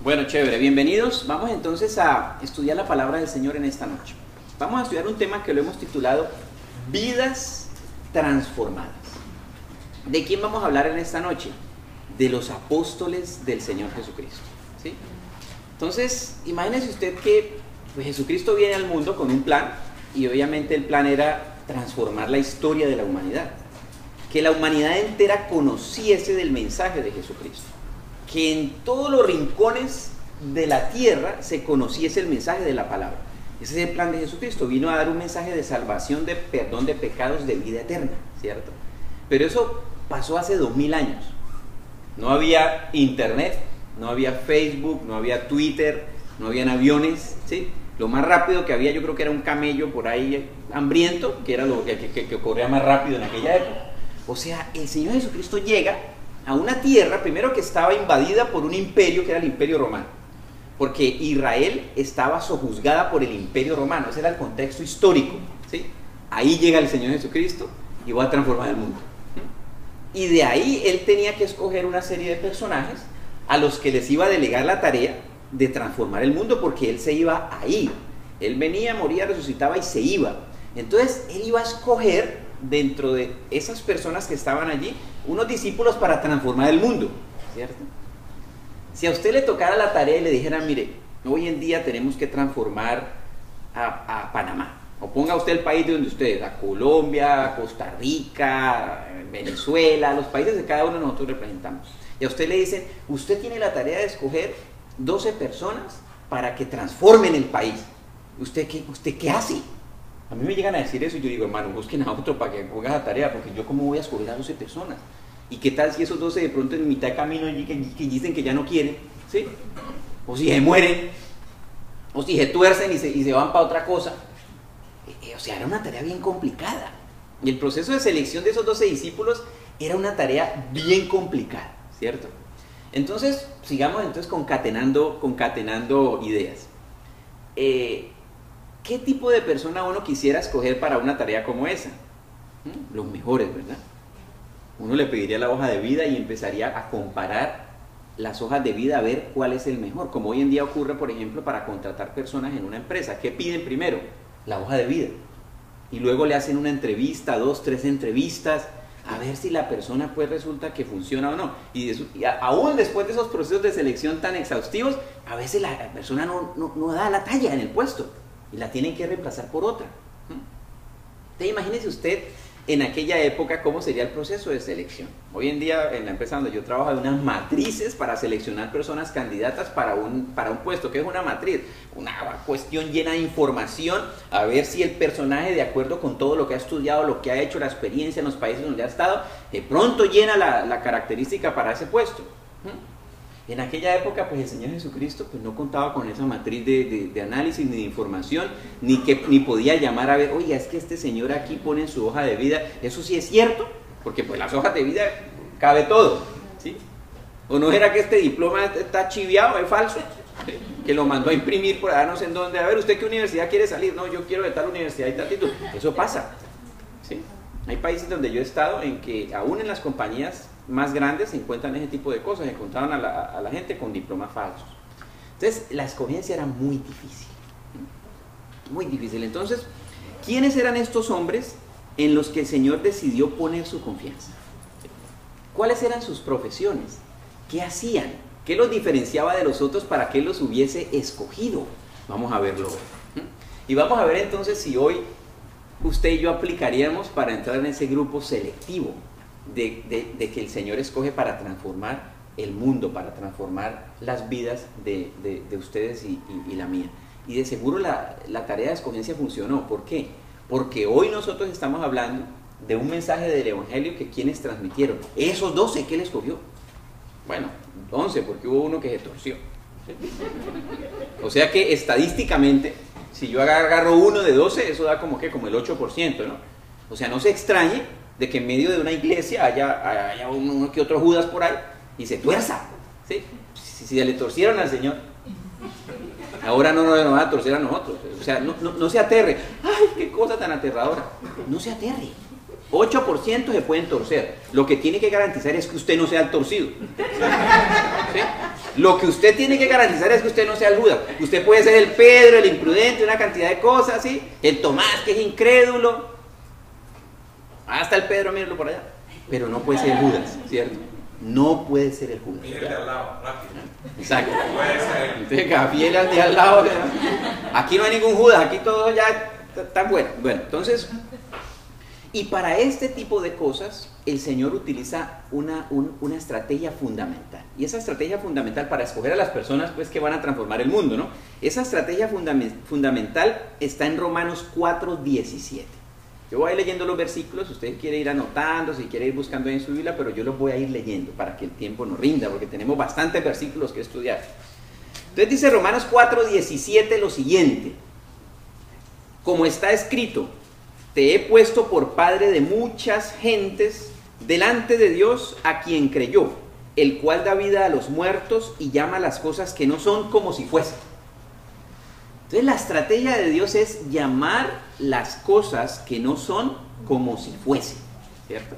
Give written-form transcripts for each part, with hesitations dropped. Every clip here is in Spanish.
Bueno, chévere, bienvenidos. Vamos entonces a estudiar la palabra del Señor en esta noche. Vamos a estudiar un tema que lo hemos titulado Vidas transformadas. ¿De quién vamos a hablar en esta noche? De los apóstoles del Señor Jesucristo, ¿sí? Entonces, imagínese usted que pues, Jesucristo viene al mundo con un plan, y obviamente el plan era transformar la historia de la humanidad. Que la humanidad entera conociese del mensaje de Jesucristo. Que en todos los rincones de la tierra se conociese el mensaje de la palabra. Ese es el plan de Jesucristo. Vino a dar un mensaje de salvación, de perdón de pecados, de vida eterna, ¿cierto? Pero eso pasó hace 2000 años. No había internet, no había Facebook, no había Twitter, no habían aviones, ¿sí? Lo más rápido que había, yo creo que era un camello por ahí hambriento, que era lo que corría más rápido en aquella época. O sea, el Señor Jesucristo llega a una tierra, primero que estaba invadida por un imperio que era el Imperio Romano, porque Israel estaba sojuzgada por el Imperio Romano, ese era el contexto histórico, ¿sí? Ahí llega el Señor Jesucristo y va a transformar el mundo. Y de ahí él tenía que escoger una serie de personajes a los que les iba a delegar la tarea de transformar el mundo, porque él se iba a ir. Él venía, moría, resucitaba y se iba. Entonces él iba a escoger dentro de esas personas que estaban allí unos discípulos para transformar el mundo, ¿cierto? Si a usted le tocara la tarea y le dijera, mire, hoy en día tenemos que transformar a Panamá, o ponga usted el país de donde usted es, a Colombia, Costa Rica, Venezuela, los países que cada uno de nosotros representamos, y a usted le dicen, usted tiene la tarea de escoger 12 personas para que transformen el país. ¿Usted qué hace? A mí me llegan a decir eso y yo digo, hermano, busquen a otro para que ponga la tarea, porque yo cómo voy a escoger a 12 personas. ¿Y qué tal si esos 12 de pronto en mitad de camino que dicen que ya no quieren? ¿Sí? O si se mueren, o si se tuercen y se van para otra cosa. O sea, era una tarea bien complicada. Y el proceso de selección de esos 12 discípulos era una tarea bien complicada, ¿cierto? Entonces, sigamos entonces concatenando ideas. ¿Qué tipo de persona uno quisiera escoger para una tarea como esa? Los mejores, ¿verdad? Uno le pediría la hoja de vida y empezaría a comparar las hojas de vida a ver cuál es el mejor, como hoy en día ocurre, por ejemplo, para contratar personas en una empresa. ¿Qué piden primero? La hoja de vida. Y luego le hacen una entrevista, 2, 3 entrevistas, a ver si la persona pues resulta que funciona o no. Y aún después de esos procesos de selección tan exhaustivos, a veces la persona no da la talla en el puesto y la tienen que reemplazar por otra. Entonces imagínese usted en aquella época cómo sería el proceso de selección. Hoy en día en la empresa donde yo trabajo hay unas matrices para seleccionar personas candidatas para un puesto. ¿Qué es una matriz? Una cuestión llena de información, a ver si el personaje, de acuerdo con todo lo que ha estudiado, lo que ha hecho, la experiencia en los países donde ha estado, de pronto llena la característica para ese puesto. En aquella época, pues el Señor Jesucristo pues, no contaba con esa matriz de análisis ni de información, ni podía llamar a ver, oye, es que este señor aquí pone en su hoja de vida, eso sí es cierto, porque pues las hojas de vida cabe todo, ¿sí? ¿O no era que este diploma está chiviado, es falso? ¿Sí? Que lo mandó a imprimir por allá no sé en dónde, a ver, ¿usted qué universidad quiere salir? No, yo quiero de tal universidad y tal título. Eso pasa, ¿sí? Hay países donde yo he estado en que aún en las compañías más grandes se encuentran ese tipo de cosas, encontraban a la gente con diplomas falsos. Entonces la escogencia era muy difícil, muy difícil. Entonces, ¿quiénes eran estos hombres en los que el Señor decidió poner su confianza? ¿Cuáles eran sus profesiones? ¿Qué hacían? ¿Qué los diferenciaba de los otros para que los hubiese escogido? Vamos a verlo hoy. Y vamos a ver entonces si hoy usted y yo aplicaríamos para entrar en ese grupo selectivo de que el Señor escoge para transformar el mundo, para transformar las vidas de ustedes y la mía. Y de seguro la tarea de escogencia funcionó. ¿Por qué? Porque hoy nosotros estamos hablando de un mensaje del Evangelio que quienes transmitieron. Esos 12, ¿qué le escogió? Bueno, 11, porque hubo uno que se torció. O sea que estadísticamente, si yo agarro uno de 12, eso da como el 8%, ¿no? O sea, no se extrañe de que en medio de una iglesia haya uno que otro Judas por ahí y se tuerza, ¿sí? Si le torcieron al Señor, ahora no nos van a torcer a nosotros. O sea, no se aterre. ¡Ay, qué cosa tan aterradora! No se aterre. 8% se pueden torcer. Lo que tiene que garantizar es que usted no sea el torcido. ¿Sí? Lo que usted tiene que garantizar es que usted no sea el Judas. Usted puede ser el Pedro, el imprudente, una cantidad de cosas, ¿sí? El Tomás, que es incrédulo. Hasta el Pedro, mírenlo por allá. Pero no puede ser el Judas, ¿cierto? No puede ser el Judas. Mire de al lado, rápido. Exacto. Puede ser. Entonces, Gabriel al de al lado. Aquí no hay ningún Judas, aquí todo ya está bueno. Bueno, entonces, y para este tipo de cosas, el Señor utiliza una estrategia fundamental. Y esa estrategia fundamental para escoger a las personas pues, que van a transformar el mundo, ¿no? Esa estrategia fundamental está en Romanos 4:17. Yo voy a ir leyendo los versículos, si usted quiere ir anotando, si quiere ir buscando ahí en su Biblia, pero yo los voy a ir leyendo para que el tiempo nos rinda, porque tenemos bastantes versículos que estudiar. Entonces dice Romanos 4:17 lo siguiente: como está escrito, te he puesto por padre de muchas gentes delante de Dios a quien creyó, el cual da vida a los muertos y llama las cosas que no son como si fuesen. Entonces la estrategia de Dios es llamar las cosas que no son como si fuesen, ¿cierto?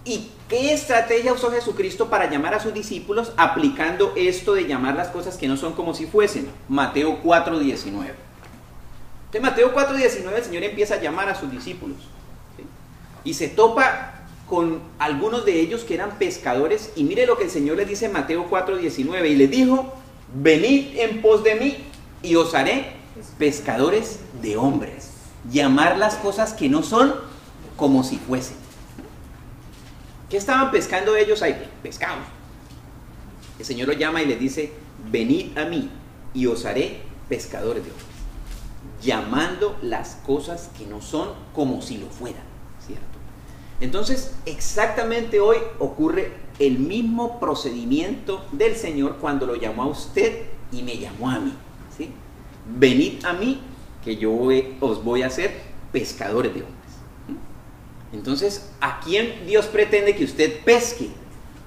¿Y qué estrategia usó Jesucristo para llamar a sus discípulos aplicando esto de llamar las cosas que no son como si fuesen? Mateo 4:19. En Mateo 4:19 el Señor empieza a llamar a sus discípulos, ¿sí? Y se topa con algunos de ellos que eran pescadores, y mire lo que el Señor les dice en Mateo 4:19, y les dijo: venid en pos de mí y os haré pescadores de hombres. Llamar las cosas que no son como si fuesen. ¿Qué estaban pescando ellos ahí? Pescados. El Señor los llama y les dice: venid a mí y os haré pescadores de hombres. Llamando las cosas que no son como si lo fueran, ¿cierto? Entonces, exactamente hoy ocurre el mismo procedimiento del Señor cuando lo llamó a usted y me llamó a mí, ¿sí? Venid a mí, que yo os voy a hacer pescadores de hombres. Entonces, ¿a quién Dios pretende que usted pesque?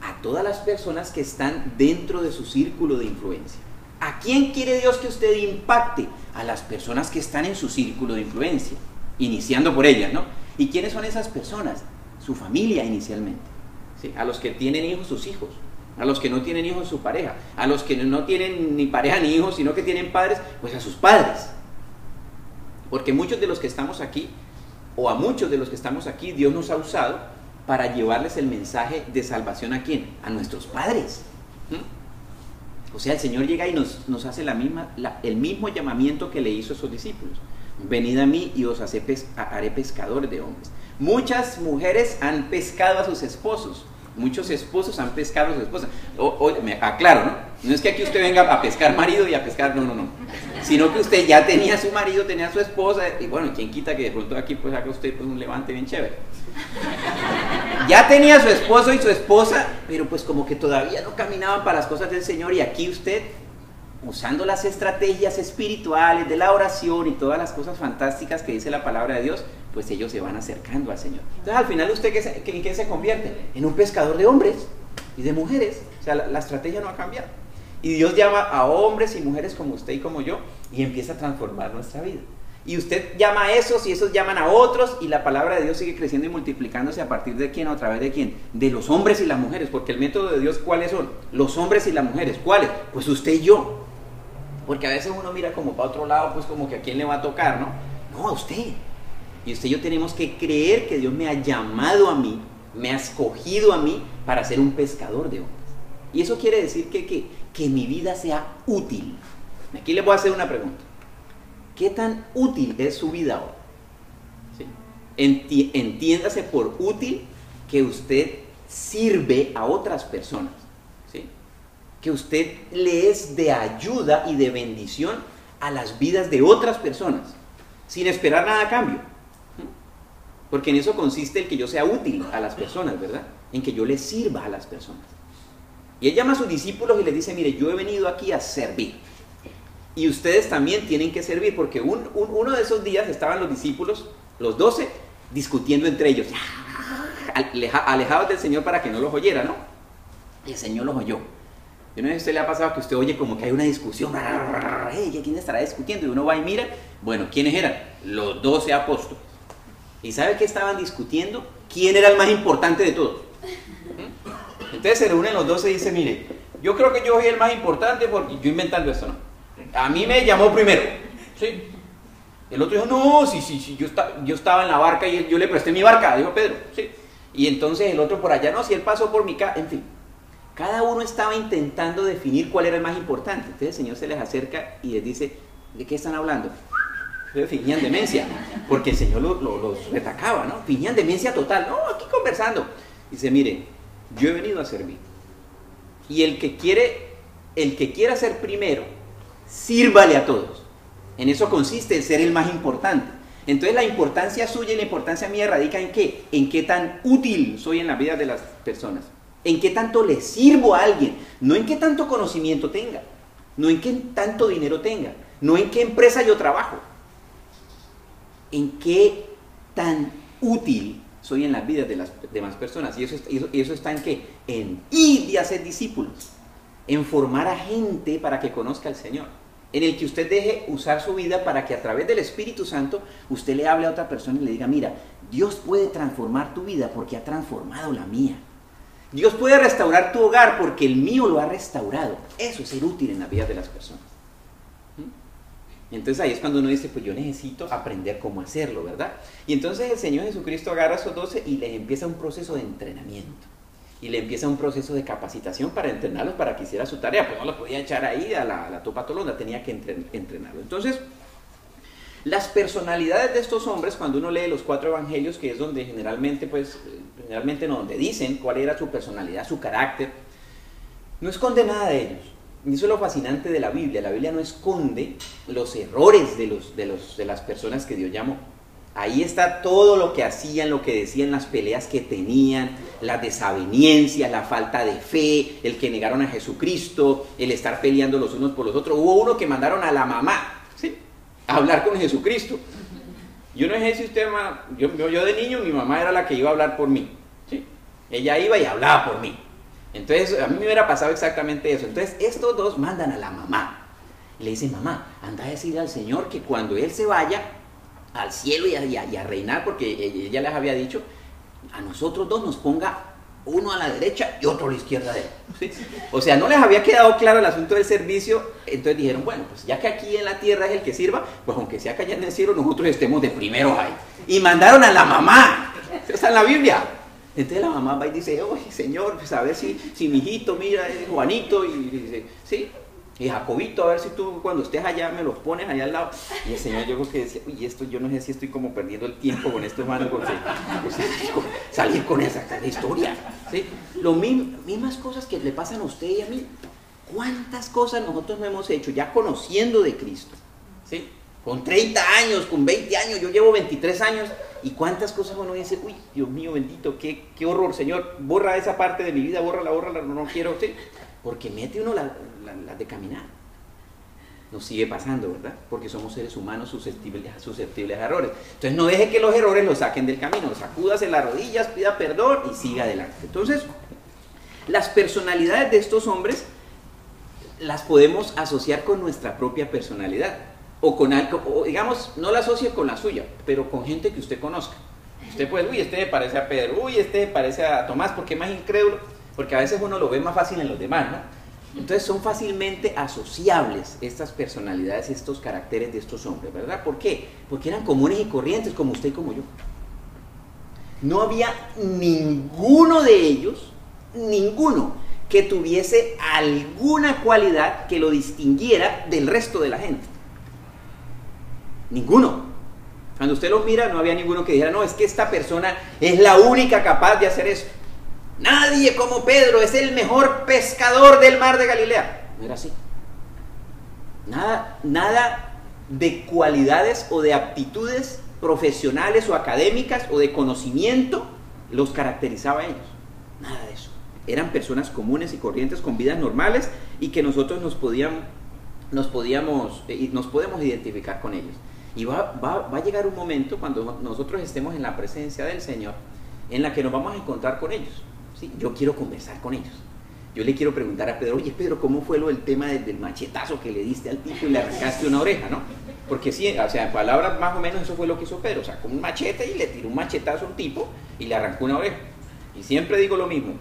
A todas las personas que están dentro de su círculo de influencia. ¿A quién quiere Dios que usted impacte? A las personas que están en su círculo de influencia, iniciando por ellas, ¿no? ¿Y quiénes son esas personas? Su familia inicialmente, ¿sí? A los que tienen hijos, sus hijos. A los que no tienen hijos, su pareja. A los que no tienen ni pareja ni hijos, sino que tienen padres, pues a sus padres. Porque muchos de los que estamos aquí, o a muchos de los que estamos aquí, Dios nos ha usado para llevarles el mensaje de salvación. ¿A quién? A nuestros padres. O sea, el Señor llega y nos hace el mismo llamamiento que le hizo a sus discípulos. Venid a mí y os haré pescadores de hombres. Muchas mujeres han pescado a sus esposos. Muchos esposos han pescado a sus esposas. Me aclaro, ¿no? No es que aquí usted venga a pescar marido y a pescar, no. Sino que usted ya tenía su marido, tenía su esposa, y bueno, ¿quién quita que de pronto aquí pues haga usted pues, un levante bien chévere? Ya tenía su esposo y su esposa, pero pues como que todavía no caminaban para las cosas del Señor, y aquí usted, usando las estrategias espirituales de la oración y todas las cosas fantásticas que dice la palabra de Dios, pues ellos se van acercando al Señor. Entonces al final usted ¿en qué se convierte? En un pescador de hombres y de mujeres. O sea, la estrategia no ha cambiado. Y Dios llama a hombres y mujeres como usted y como yo, y empieza a transformar nuestra vida. Y usted llama a esos, y esos llaman a otros, y la palabra de Dios sigue creciendo y multiplicándose. ¿A partir de quién? ¿A través de quién? De los hombres y las mujeres. Porque el método de Dios, ¿cuáles son? Los hombres y las mujeres. ¿Cuáles? Pues usted y yo. Porque a veces uno mira como para otro lado, pues como que a quién le va a tocar, ¿no? No, a usted. Y usted y yo tenemos que creer que Dios me ha llamado a mí, me ha escogido a mí para ser un pescador de hombres. Y eso quiere decir que mi vida sea útil. Aquí les voy a hacer una pregunta. ¿Qué tan útil es su vida hoy? ¿Sí? Entiéndase por útil que usted sirve a otras personas, ¿sí? Que usted le es de ayuda y de bendición a las vidas de otras personas, sin esperar nada a cambio. Porque en eso consiste el que yo sea útil a las personas, ¿verdad? En que yo les sirva a las personas. Y él llama a sus discípulos y les dice: mire, yo he venido aquí a servir. Y ustedes también tienen que servir, porque uno de esos días estaban los discípulos, los 12, discutiendo entre ellos, alejados del Señor para que no los oyera, ¿no? Y el Señor los oyó. Yo no sé si a usted le ha pasado que usted oye como que hay una discusión, ¿quién estará discutiendo? Y uno va y mira, bueno, ¿quiénes eran? Los 12 apóstoles. ¿Y sabe qué estaban discutiendo? ¿Quién era el más importante de todos? Entonces se reúnen los 12 y dice: mire, yo creo que yo soy el más importante porque yo inventando esto, ¿no? A mí me llamó primero, ¿sí? El otro dijo, no, sí, yo estaba en la barca y yo le presté mi barca, dijo Pedro, ¿sí? Y entonces el otro por allá, no, si él pasó por mi casa, en fin. Cada uno estaba intentando definir cuál era el más importante. Entonces el Señor se les acerca y les dice, ¿de qué están hablando? Fingían demencia, porque el Señor los retacaba, ¿no? Fingían demencia total, no, aquí conversando. Dice, mire, yo he venido a servir. Y el que quiera ser primero, sírvale a todos. En eso consiste el ser el más importante. Entonces la importancia suya y la importancia mía radica en qué? En qué tan útil soy en la vida de las personas. En qué tanto le sirvo a alguien. No en qué tanto conocimiento tenga. No en qué tanto dinero tenga. No en qué empresa yo trabajo. En qué tan útil soy en las vidas de las demás personas. Y eso está en qué? En ir y hacer discípulos. En formar a gente para que conozca al Señor. En el que usted deje usar su vida para que a través del Espíritu Santo usted le hable a otra persona y le diga, mira, Dios puede transformar tu vida porque ha transformado la mía. Dios puede restaurar tu hogar porque el mío lo ha restaurado. Eso es ser útil en la vida de las personas. Entonces ahí es cuando uno dice, pues yo necesito aprender cómo hacerlo, ¿verdad? Y entonces el Señor Jesucristo agarra a esos 12 y les empieza un proceso de entrenamiento. Y le empieza un proceso de capacitación para entrenarlos para que hiciera su tarea. Pues no lo podía echar ahí a la topa tolonda, tenía que entrenarlo. Entonces, las personalidades de estos hombres, cuando uno lee los 4 evangelios, que es donde generalmente no, donde dicen cuál era su personalidad, su carácter, no esconde nada de ellos. Y eso es lo fascinante de la Biblia. La Biblia no esconde los errores de las personas que Dios llamó. Ahí está todo lo que hacían, lo que decían, las peleas que tenían, las desavenencias, la falta de fe, el que negaron a Jesucristo, el estar peleando los unos por los otros. Hubo uno que mandaron a la mamá, ¿sí?, a hablar con Jesucristo. Yo no sé si usted, yo de niño, mi mamá era la que iba a hablar por mí, ¿sí? Ella iba y hablaba por mí. Entonces a mí me hubiera pasado exactamente eso. Entonces estos dos mandan a la mamá. Y le dicen, mamá, anda a decirle al Señor que cuando Él se vaya al cielo y a reinar, porque ella les había dicho, a nosotros dos nos ponga uno a la derecha y otro a la izquierda de él, ¿sí? O sea, no les había quedado claro el asunto del servicio. Entonces dijeron, bueno, pues ya que aquí en la tierra es el que sirva, pues aunque sea que allá en el cielo nosotros estemos de primeros ahí. Y mandaron a la mamá. Eso está en la Biblia. Entonces la mamá va y dice, oye, Señor, pues a ver si mi hijito, mira, Juanito, y dice, sí, y Jacobito, a ver si tú cuando estés allá me los pones allá al lado. Y el Señor, yo creo que decía, uy, esto yo no sé si estoy como perdiendo el tiempo con esto, hermano, porque salir con esa historia, ¿sí? Mismas cosas que le pasan a usted y a mí. ¿Cuántas cosas nosotros no hemos hecho ya conociendo de Cristo? ¿Sí? Con 30 años, con 20 años, yo llevo 23 años, y cuántas cosas uno dice, uy, Dios mío bendito, qué horror, Señor, borra esa parte de mi vida, bórrala, no quiero, ¿sí? Porque mete uno la de caminar. Nos sigue pasando, ¿verdad? Porque somos seres humanos susceptibles a errores. Entonces no deje que los errores lo saquen del camino, sacúdase las rodillas, pida perdón y siga adelante. Entonces, las personalidades de estos hombres las podemos asociar con nuestra propia personalidad. O con algo, o digamos, no la asocie con la suya, pero con gente que usted conozca. Usted puede, uy, este me parece a Pedro, uy, este me parece a Tomás, porque es más incrédulo, porque a veces uno lo ve más fácil en los demás, ¿no? Entonces son fácilmente asociables estas personalidades, estos caracteres de estos hombres, ¿verdad? ¿Por qué? Porque eran comunes y corrientes, como usted y como yo. No había ninguno de ellos, ninguno, que tuviese alguna cualidad que lo distinguiera del resto de la gente. Ninguno. Cuando usted los mira, no había ninguno que dijera, no, es que esta persona es la única capaz de hacer eso. Nadie como Pedro es el mejor pescador del mar de Galilea. No era así. Nada de cualidades o de aptitudes profesionales o académicas o de conocimiento los caracterizaba a ellos. Nada de eso. Eran personas comunes y corrientes con vidas normales y que nosotros nos podemos identificar con ellos. Y va a llegar un momento cuando nosotros estemos en la presencia del Señor en la que nos vamos a encontrar con ellos. ¿Sí? Yo quiero conversar con ellos. Yo le quiero preguntar a Pedro, oye Pedro, ¿cómo fue lo del tema del machetazo que le diste al tipo y le arrancaste una oreja, ¿no? Porque sí, o sea, en palabras más o menos eso fue lo que hizo Pedro, sacó un machete y le tiró un machetazo a un tipo y le arrancó una oreja. Y siempre digo lo mismo,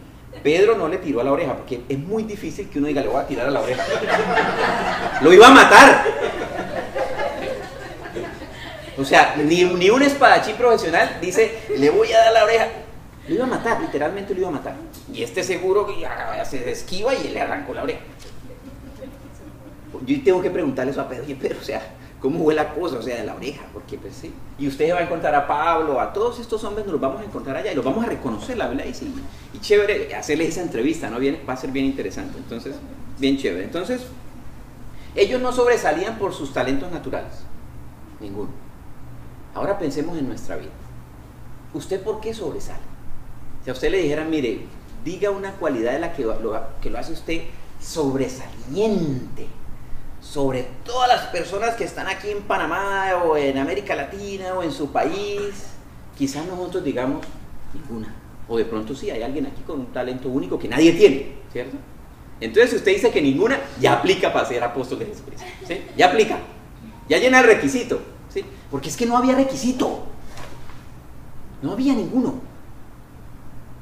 Pedro no le tiró a la oreja, porque es muy difícil que uno diga, le voy a tirar a la oreja. Lo iba a matar. O sea, ni un espadachín profesional dice, le voy a dar la oreja. Lo iba a matar, literalmente lo iba a matar. Y este seguro que se esquiva y le arrancó la oreja. Yo tengo que preguntarle eso a Pedro, oye Pedro, o sea, ¿cómo fue la cosa? O sea, de la oreja, porque pues sí. Y usted va a encontrar a Pablo, a todos estos hombres nos los vamos a encontrar allá y los vamos a reconocer, la verdad, y chévere hacerles esa entrevista, ¿no? Va a ser bien interesante, entonces, bien chévere. Entonces, ellos no sobresalían por sus talentos naturales, ninguno. Ahora pensemos en nuestra vida. ¿Usted por qué sobresale? Si a usted le dijeran, mire, diga una cualidad de la que lo hace usted sobresaliente sobre todas las personas que están aquí en Panamá o en América Latina o en su país, quizás nosotros digamos ninguna, o de pronto sí, hay alguien aquí con un talento único que nadie tiene, ¿cierto? Entonces si usted dice que ninguna, ya aplica para ser apóstol de Jesucristo, ¿sí? Ya aplica, ya llena el requisito, ¿sí? Porque es que no había requisito, no había ninguno.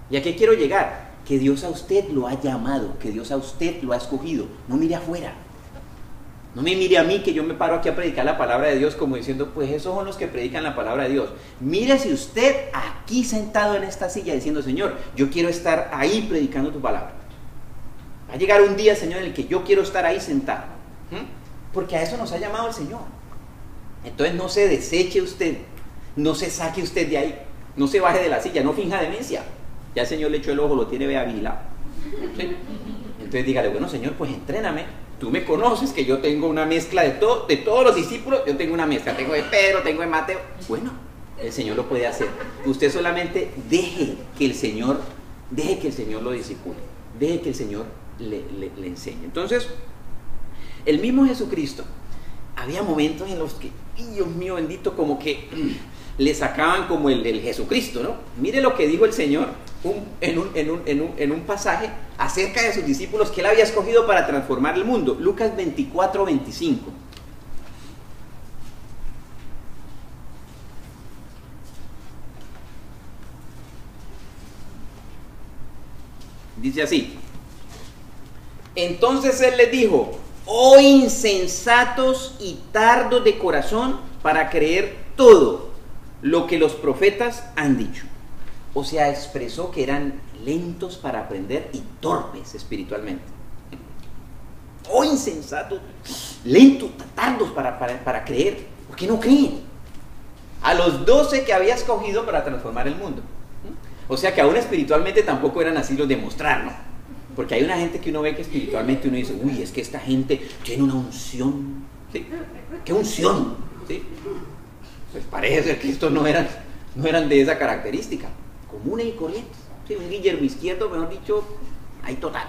¿Y a qué quiero llegar? Que Dios a usted lo ha llamado, que Dios a usted lo ha escogido, no mire afuera. No me mire a mí que yo me paro aquí a predicar la palabra de Dios como diciendo, pues esos son los que predican la palabra de Dios. Mire si usted aquí sentado en esta silla diciendo, Señor, yo quiero estar ahí predicando tu palabra. Va a llegar un día, Señor, en el que yo quiero estar ahí sentado. Porque a eso nos ha llamado el Señor. Entonces no se deseche usted, no se saque usted de ahí, no se baje de la silla, no finja demencia. Ya el Señor le echó el ojo, lo tiene vigilado. ¿Sí? Entonces dígale, bueno Señor, pues entréname. Tú me conoces que yo tengo una mezcla de todos los discípulos, yo tengo una mezcla, tengo de Pedro, tengo de Mateo. Bueno, el Señor lo puede hacer. Usted solamente deje que el Señor lo discipule, deje que el Señor le enseñe. Entonces, el mismo Jesucristo, había momentos en los que, Dios mío bendito, como que le sacaban como el Jesucristo, ¿no? Mire lo que dijo el Señor en un pasaje acerca de sus discípulos que él había escogido para transformar el mundo. Lucas 24:25. Dice así: entonces él les dijo, oh insensatos y tardos de corazón para creer todo lo que los profetas han dicho. O sea, expresó que eran lentos para aprender y torpes espiritualmente. Oh insensatos, lentos, tardos para creer. ¿Por qué no creen? A los 12 que había escogido para transformar el mundo. O sea que aún espiritualmente tampoco eran así los de mostrar, ¿no? Porque hay una gente que uno ve que espiritualmente uno dice, uy, es que esta gente tiene una unción. ¿Sí? ¿Qué unción? ¿Sí? Pues parece ser que estos no eran de esa característica. Comunes y corrientes. Sí, un Guillermo Izquierdo, mejor dicho, ahí total.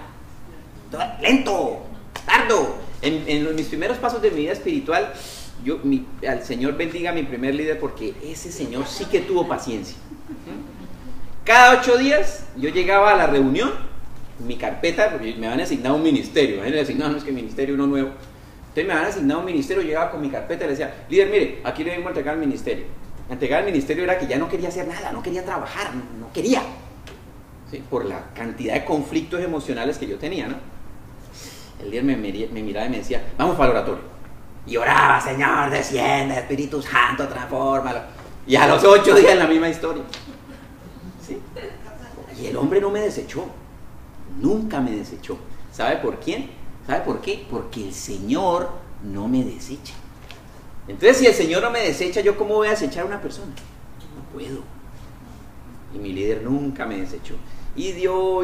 Lento, tardo. En mis primeros pasos de mi vida espiritual, al Señor bendiga a mi primer líder, porque ese señor sí que tuvo paciencia. Cada 8 días yo llegaba a la reunión, mi carpeta, porque me van a asignar un ministerio, me van a asignar, no es que ministerio uno nuevo. Entonces me van a asignar un ministerio, yo llegaba con mi carpeta y le decía, líder, mire, aquí le vengo a entregar el ministerio. Entregar el ministerio era que ya no quería hacer nada, no quería trabajar, no quería. ¿Sí? Por la cantidad de conflictos emocionales que yo tenía, ¿no? El líder me miraba y me decía, vamos para el oratorio. Y oraba, Señor, desciende, Espíritu Santo, transfórmalo. Y a los 8 días la misma historia. ¿Sí? Y el hombre no me desechó, nunca me desechó. ¿Sabe por quién? ¿Sabe por qué? Porque el Señor no me desecha. Entonces, si el Señor no me desecha, ¿yo cómo voy a desechar a una persona? No puedo. Y mi líder nunca me desechó. Y dio,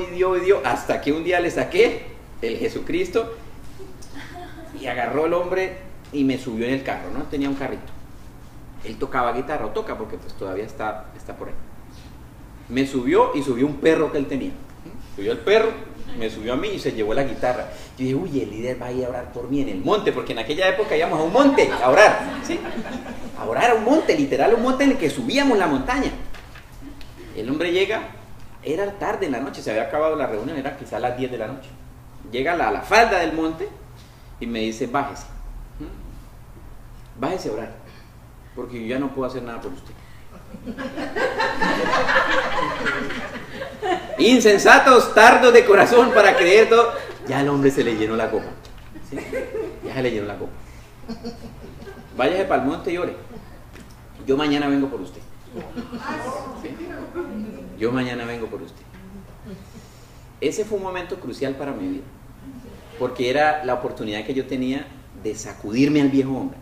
hasta que un día le saqué el Jesucristo y agarró el hombre y me subió en el carro, ¿no? Tenía un carrito. Él tocaba guitarra, o toca porque pues todavía está por ahí. Me subió y subió un perro que él tenía. Subió el perro, me subió a mí y se llevó la guitarra. Yo dije, uy, el líder va a ir a orar por mí en el monte, porque en aquella época íbamos a un monte a orar, ¿sí? A orar a un monte, literal un monte en el que subíamos la montaña. El hombre llega, era tarde en la noche, se había acabado la reunión, era quizás las 10 de la noche. Llega a la falda del monte y me dice, bájese. Bájese a orar, porque yo ya no puedo hacer nada por usted. Insensatos, tardos de corazón para creer todo. Ya al hombre se le llenó la copa. ¿Sí? Ya se le llenó la copa. Váyase para el monte y ore. Yo mañana vengo por usted. ¿Sí? Yo mañana vengo por usted. Ese fue un momento crucial para mi vida, porque era la oportunidad que yo tenía de sacudirme al viejo hombre,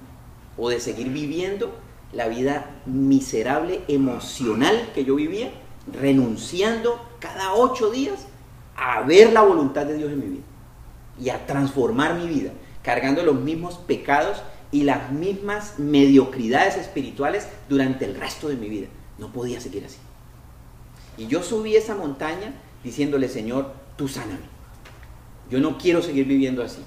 o de seguir viviendo la vida miserable emocional que yo vivía, renunciando cada 8 días a ver la voluntad de Dios en mi vida y a transformar mi vida, cargando los mismos pecados y las mismas mediocridades espirituales durante el resto de mi vida. No podía seguir así. Y yo subí esa montaña diciéndole: Señor, tú sáname. Yo no quiero seguir viviendo así,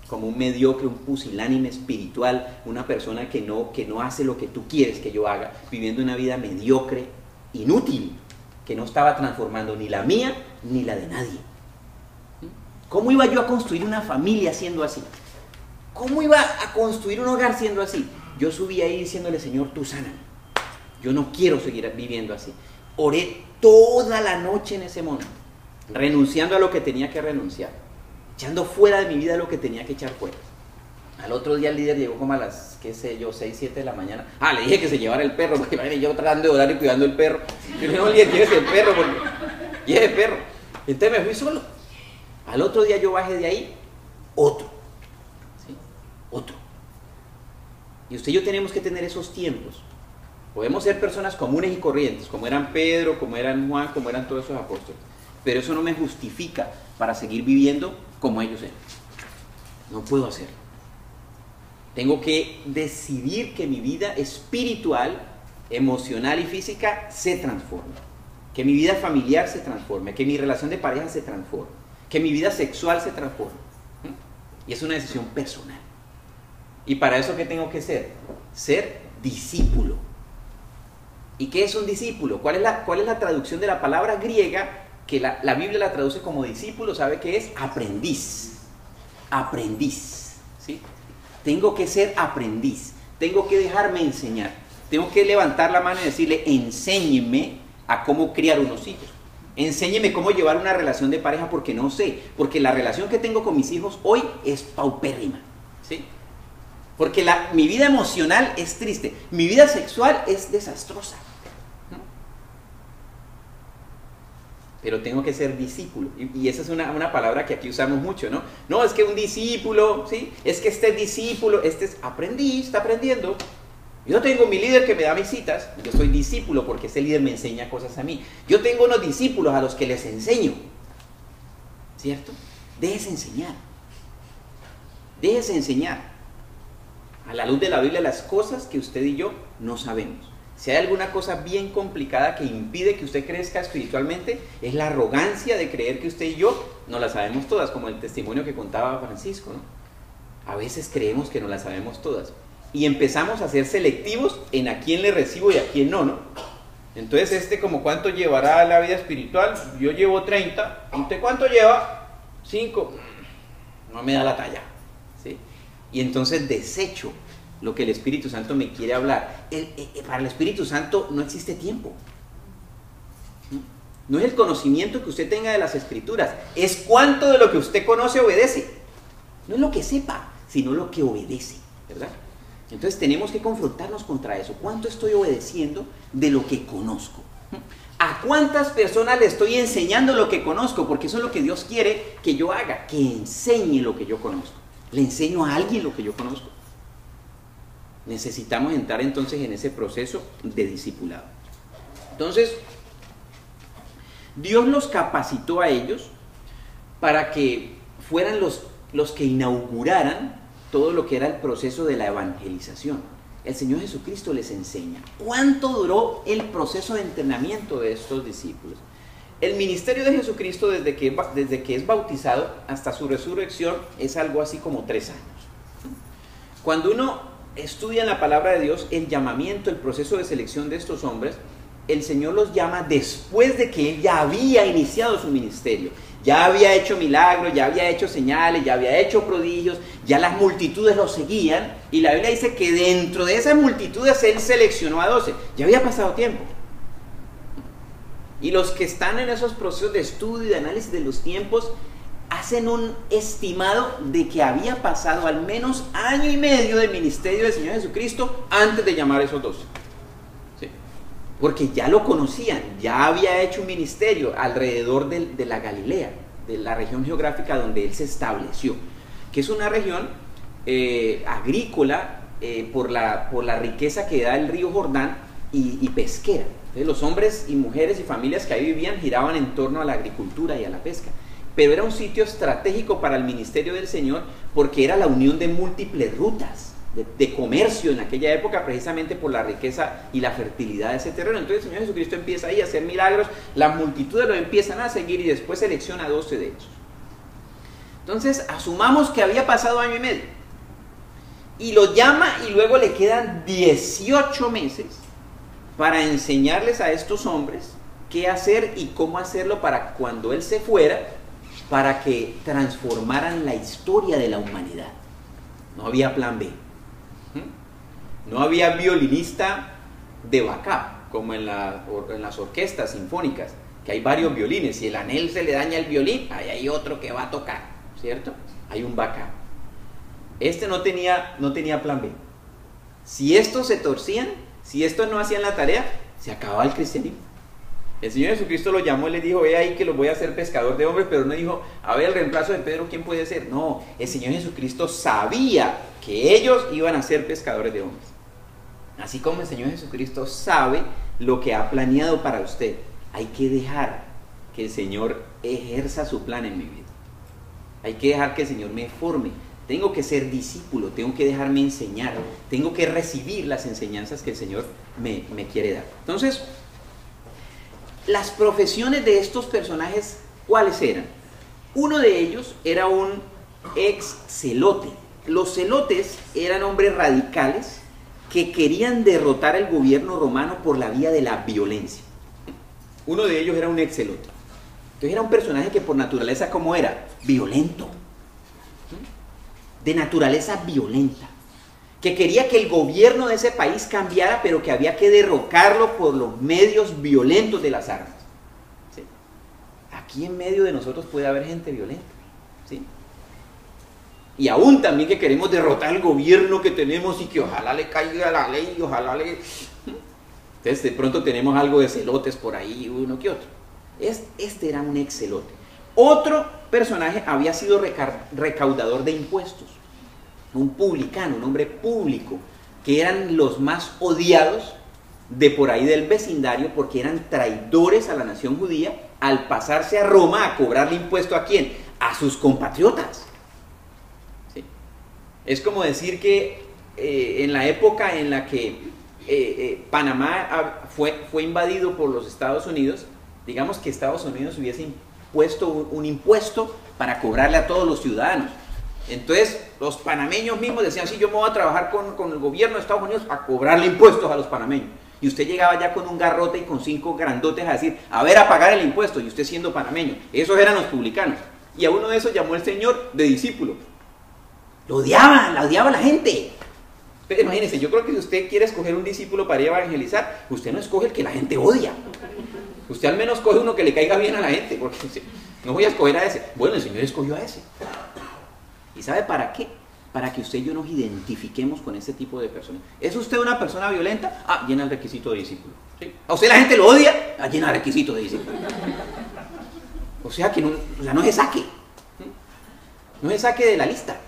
como un mediocre, un pusilánime espiritual, una persona que no hace lo que tú quieres que yo haga, viviendo una vida mediocre, inútil, que no estaba transformando ni la mía ni la de nadie. ¿Cómo iba yo a construir una familia siendo así? ¿Cómo iba a construir un hogar siendo así? Yo subí ahí diciéndole: Señor, tú sáname. Yo no quiero seguir viviendo así. Oré toda la noche en ese monte, renunciando a lo que tenía que renunciar, echando fuera de mi vida lo que tenía que echar fuera. Al otro día el líder llegó como a las, qué sé yo, 6, 7 de la mañana. Le dije que se llevara el perro, porque yo tratando de orar y cuidando el perro. Yo le dije: no, líder, llévese el perro, porque lleve el perro. Entonces me fui solo. Al otro día yo bajé de ahí, otro. ¿Sí? Otro. Y usted y yo tenemos que tener esos tiempos. Podemos ser personas comunes y corrientes, como eran Pedro, como eran Juan, como eran todos esos apóstoles. Pero eso no me justifica para seguir viviendo como ellos eran. No puedo hacerlo. Tengo que decidir que mi vida espiritual, emocional y física se transforme. Que mi vida familiar se transforme. Que mi relación de pareja se transforme. Que mi vida sexual se transforme. Y es una decisión personal. Y para eso, ¿qué tengo que ser? Ser discípulo. ¿Y qué es un discípulo? ¿Cuál es la traducción de la palabra griega que la Biblia la traduce como discípulo? ¿Sabe qué es? Aprendiz. Aprendiz. ¿Sí? Tengo que ser aprendiz. Tengo que dejarme enseñar. Tengo que levantar la mano y decirle: enséñeme a cómo criar unos hijos. Enséñeme cómo llevar una relación de pareja, porque no sé. Porque la relación que tengo con mis hijos hoy es paupérrima. ¿Sí? Porque mi vida emocional es triste. Mi vida sexual es desastrosa. ¿No? Pero tengo que ser discípulo. Y esa es una palabra que aquí usamos mucho, ¿no? No, es que un discípulo, ¿sí? Es que este discípulo, este es aprendiz, está aprendiendo. Yo tengo mi líder que me da mis citas. Yo soy discípulo porque ese líder me enseña cosas a mí. Yo tengo unos discípulos a los que les enseño. ¿Cierto? Déjese enseñar. Déjese enseñar. A la luz de la Biblia, las cosas que usted y yo no sabemos. Si hay alguna cosa bien complicada que impide que usted crezca espiritualmente, es la arrogancia de creer que usted y yo no la sabemos todas, como el testimonio que contaba Francisco, ¿no? A veces creemos que no las sabemos todas y empezamos a ser selectivos en a quién le recibo y a quién no, ¿no? Entonces como ¿cuánto llevará la vida espiritual? Yo llevo 30. ¿Usted cuánto lleva? 5. No me da la talla, ¿sí? Y entonces desecho lo que el Espíritu Santo me quiere hablar. Para el Espíritu Santo no existe tiempo. No es el conocimiento que usted tenga de las Escrituras, es cuánto de lo que usted conoce obedece. No es lo que sepa, sino lo que obedece, ¿verdad? Entonces tenemos que confrontarnos contra eso. ¿Cuánto estoy obedeciendo de lo que conozco? ¿A cuántas personas le estoy enseñando lo que conozco? Porque eso es lo que Dios quiere que yo haga, que enseñe lo que yo conozco. ¿Le enseño a alguien lo que yo conozco? Necesitamos entrar entonces en ese proceso de discipulado. Entonces, Dios los capacitó a ellos para que fueran los que inauguraran todo lo que era el proceso de la evangelización. El Señor Jesucristo les enseña. ¿Cuánto duró el proceso de entrenamiento de estos discípulos? El ministerio de Jesucristo desde que es bautizado hasta su resurrección es algo así como 3 años. Cuando uno estudia en la palabra de Dios el llamamiento, el proceso de selección de estos hombres, el Señor los llama después de que Él ya había iniciado su ministerio. Ya había hecho milagros, ya había hecho señales, ya había hecho prodigios, ya las multitudes los seguían. Y la Biblia dice que dentro de esas multitudes Él seleccionó a 12. Ya había pasado tiempo. Y los que están en esos procesos de estudio y de análisis de los tiempos hacen un estimado de que había pasado al menos año y medio del ministerio del Señor Jesucristo antes de llamar a esos 12. ¿Sí? Porque ya lo conocían, ya había hecho un ministerio alrededor de la Galilea, de la región geográfica donde Él se estableció, que es una región agrícola por la riqueza que da el río Jordán y pesquera. Entonces, los hombres y mujeres y familias que ahí vivían giraban en torno a la agricultura y a la pesca. Pero era un sitio estratégico para el ministerio del Señor porque era la unión de múltiples rutas de comercio en aquella época, precisamente por la riqueza y la fertilidad de ese terreno. Entonces el Señor Jesucristo empieza ahí a hacer milagros, las multitudes lo empiezan a seguir y después selecciona a 12 de ellos. Entonces asumamos que había pasado año y medio y lo llama y luego le quedan 18 meses para enseñarles a estos hombres qué hacer y cómo hacerlo para cuando Él se fuera, para que transformaran la historia de la humanidad. No había plan B. No había violinista de backup, como en las orquestas sinfónicas, que hay varios violines. Si el anel se le daña el violín, ahí hay otro que va a tocar, ¿cierto? Hay un backup. Este no tenía plan B. Si estos se torcían, si estos no hacían la tarea, se acababa el cristianismo. El Señor Jesucristo lo llamó y le dijo, ve ahí que los voy a hacer pescador de hombres, pero no dijo, a ver, el reemplazo de Pedro, ¿quién puede ser? No, el Señor Jesucristo sabía que ellos iban a ser pescadores de hombres. Así como el Señor Jesucristo sabe lo que ha planeado para usted, hay que dejar que el Señor ejerza su plan en mi vida. Hay que dejar que el Señor me forme. Tengo que ser discípulo, tengo que dejarme enseñar, tengo que recibir las enseñanzas que el Señor me quiere dar. Entonces, las profesiones de estos personajes, ¿cuáles eran? Uno de ellos era un ex celote. Los celotes eran hombres radicales que querían derrotar el gobierno romano por la vía de la violencia. Uno de ellos era un ex celote. Entonces era un personaje que por naturaleza, ¿cómo era? Violento. De naturaleza violenta. Que quería que el gobierno de ese país cambiara, pero que había que derrocarlo por los medios violentos de las armas. ¿Sí? Aquí en medio de nosotros puede haber gente violenta. ¿Sí? Y aún también que queremos derrotar el gobierno que tenemos y que ojalá le caiga la ley y ojalá le... Entonces de pronto tenemos algo de celotes por ahí, uno que otro. Este era un ex celote. Otro personaje había sido recaudador de impuestos. Un publicano, un hombre público, que eran los más odiados de por ahí del vecindario porque eran traidores a la nación judía al pasarse a Roma a cobrarle impuesto ¿a quién? A sus compatriotas. ¿Sí? Es como decir que en la época en la que Panamá fue invadido por los Estados Unidos, digamos que Estados Unidos hubiese impuesto un impuesto para cobrarle a todos los ciudadanos. Entonces los panameños mismos decían, sí, yo me voy a trabajar con el gobierno de Estados Unidos a cobrarle impuestos a los panameños. Y usted llegaba ya con un garrote y con 5 grandotes a decir, a ver, a pagar el impuesto, y usted siendo panameño. Esos eran los publicanos. Y a uno de esos llamó el Señor de discípulo. Lo odiaban, la odiaba la gente. Pero imagínense, yo creo que si usted quiere escoger un discípulo para ir a evangelizar, usted no escoge el que la gente odia. Usted al menos coge uno que le caiga bien a la gente, porque no voy a escoger a ese. Bueno, el Señor escogió a ese. ¿Y sabe para qué? Para que usted y yo nos identifiquemos con ese tipo de personas. ¿Es usted una persona violenta? Ah, llena el requisito de discípulo. ¿Sí? ¿A usted la gente lo odia? Ah, llena el requisito de discípulo. O sea que no se saque. No se saque de la lista.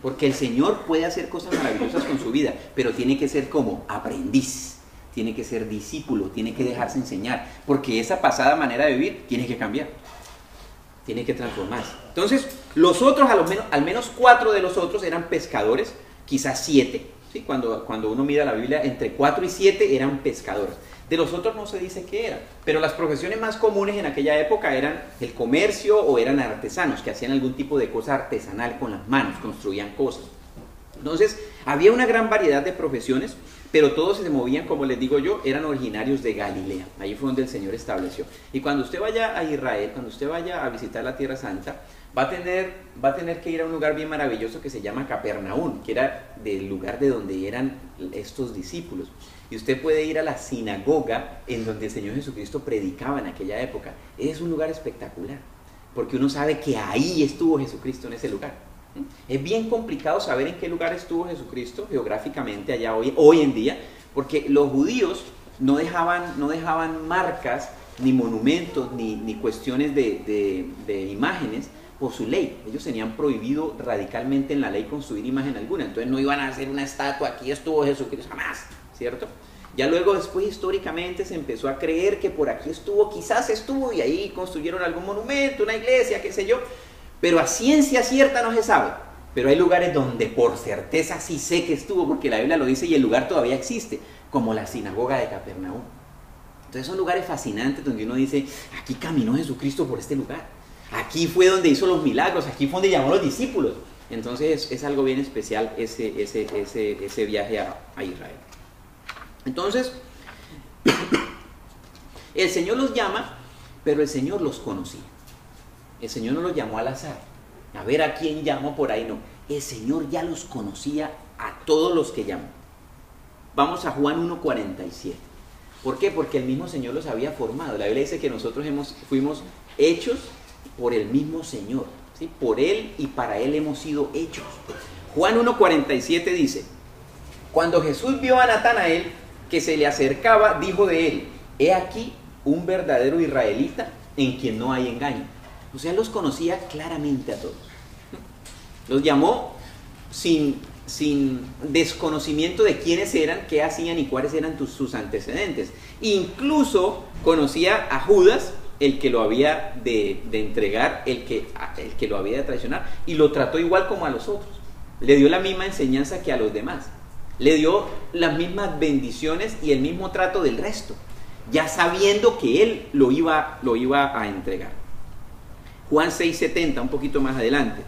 Porque el Señor puede hacer cosas maravillosas con su vida, pero tiene que ser como aprendiz, tiene que ser discípulo, tiene que dejarse enseñar, porque esa pasada manera de vivir tiene que cambiar. Tiene que transformarse. Entonces, los otros, al menos 4 de los otros eran pescadores, quizás 7. ¿Sí? Cuando uno mira la Biblia, entre 4 y 7 eran pescadores. De los otros no se dice qué eran, pero las profesiones más comunes en aquella época eran el comercio o eran artesanos, que hacían algún tipo de cosa artesanal con las manos, construían cosas. Entonces, había una gran variedad de profesiones, pero todos se movían, como les digo yo, eran originarios de Galilea. Ahí fue donde el Señor estableció. Y cuando usted vaya a Israel, cuando usted vaya a visitar la Tierra Santa, va a tener que ir a un lugar bien maravilloso que se llama Capernaum, que era del lugar de donde eran estos discípulos. Y usted puede ir a la sinagoga en donde el Señor Jesucristo predicaba en aquella época. Es un lugar espectacular, porque uno sabe que ahí estuvo Jesucristo, en ese lugar. Es bien complicado saber en qué lugar estuvo Jesucristo geográficamente allá hoy en día, porque los judíos no dejaban marcas, ni monumentos, ni cuestiones de imágenes por su ley. Ellos tenían prohibido radicalmente en la ley construir imagen alguna, entonces no iban a hacer una estatua, aquí estuvo Jesucristo, jamás, ¿cierto? Ya luego después históricamente se empezó a creer que por aquí estuvo, quizás estuvo, y ahí construyeron algún monumento, una iglesia, qué sé yo, pero a ciencia cierta no se sabe. Pero hay lugares donde por certeza sí sé que estuvo, porque la Biblia lo dice y el lugar todavía existe, como la sinagoga de Capernaum. Entonces son lugares fascinantes donde uno dice, aquí caminó Jesucristo por este lugar, aquí fue donde hizo los milagros, aquí fue donde llamó a los discípulos. Entonces es algo bien especial ese viaje a Israel. Entonces, el Señor los llama, pero el Señor los conocía. El Señor no los llamó al azar, a ver a quién llamó por ahí, no. El Señor ya los conocía a todos los que llamó. Vamos a Juan 1:47. ¿Por qué? Porque el mismo Señor los había formado. La Biblia dice que nosotros fuimos hechos por el mismo Señor, ¿sí? Por Él y para Él hemos sido hechos. Juan 1:47 dice, cuando Jesús vio a Natanael que se le acercaba, dijo de él, he aquí un verdadero israelita en quien no hay engaño. O sea, los conocía claramente a todos. Los llamó sin desconocimiento de quiénes eran, qué hacían y cuáles eran sus antecedentes. Incluso conocía a Judas, el que lo había de entregar, el que lo había de traicionar, y lo trató igual como a los otros. Le dio la misma enseñanza que a los demás. Le dio las mismas bendiciones y el mismo trato del resto, ya sabiendo que él lo iba a entregar. Juan 6:70, un poquito más adelante.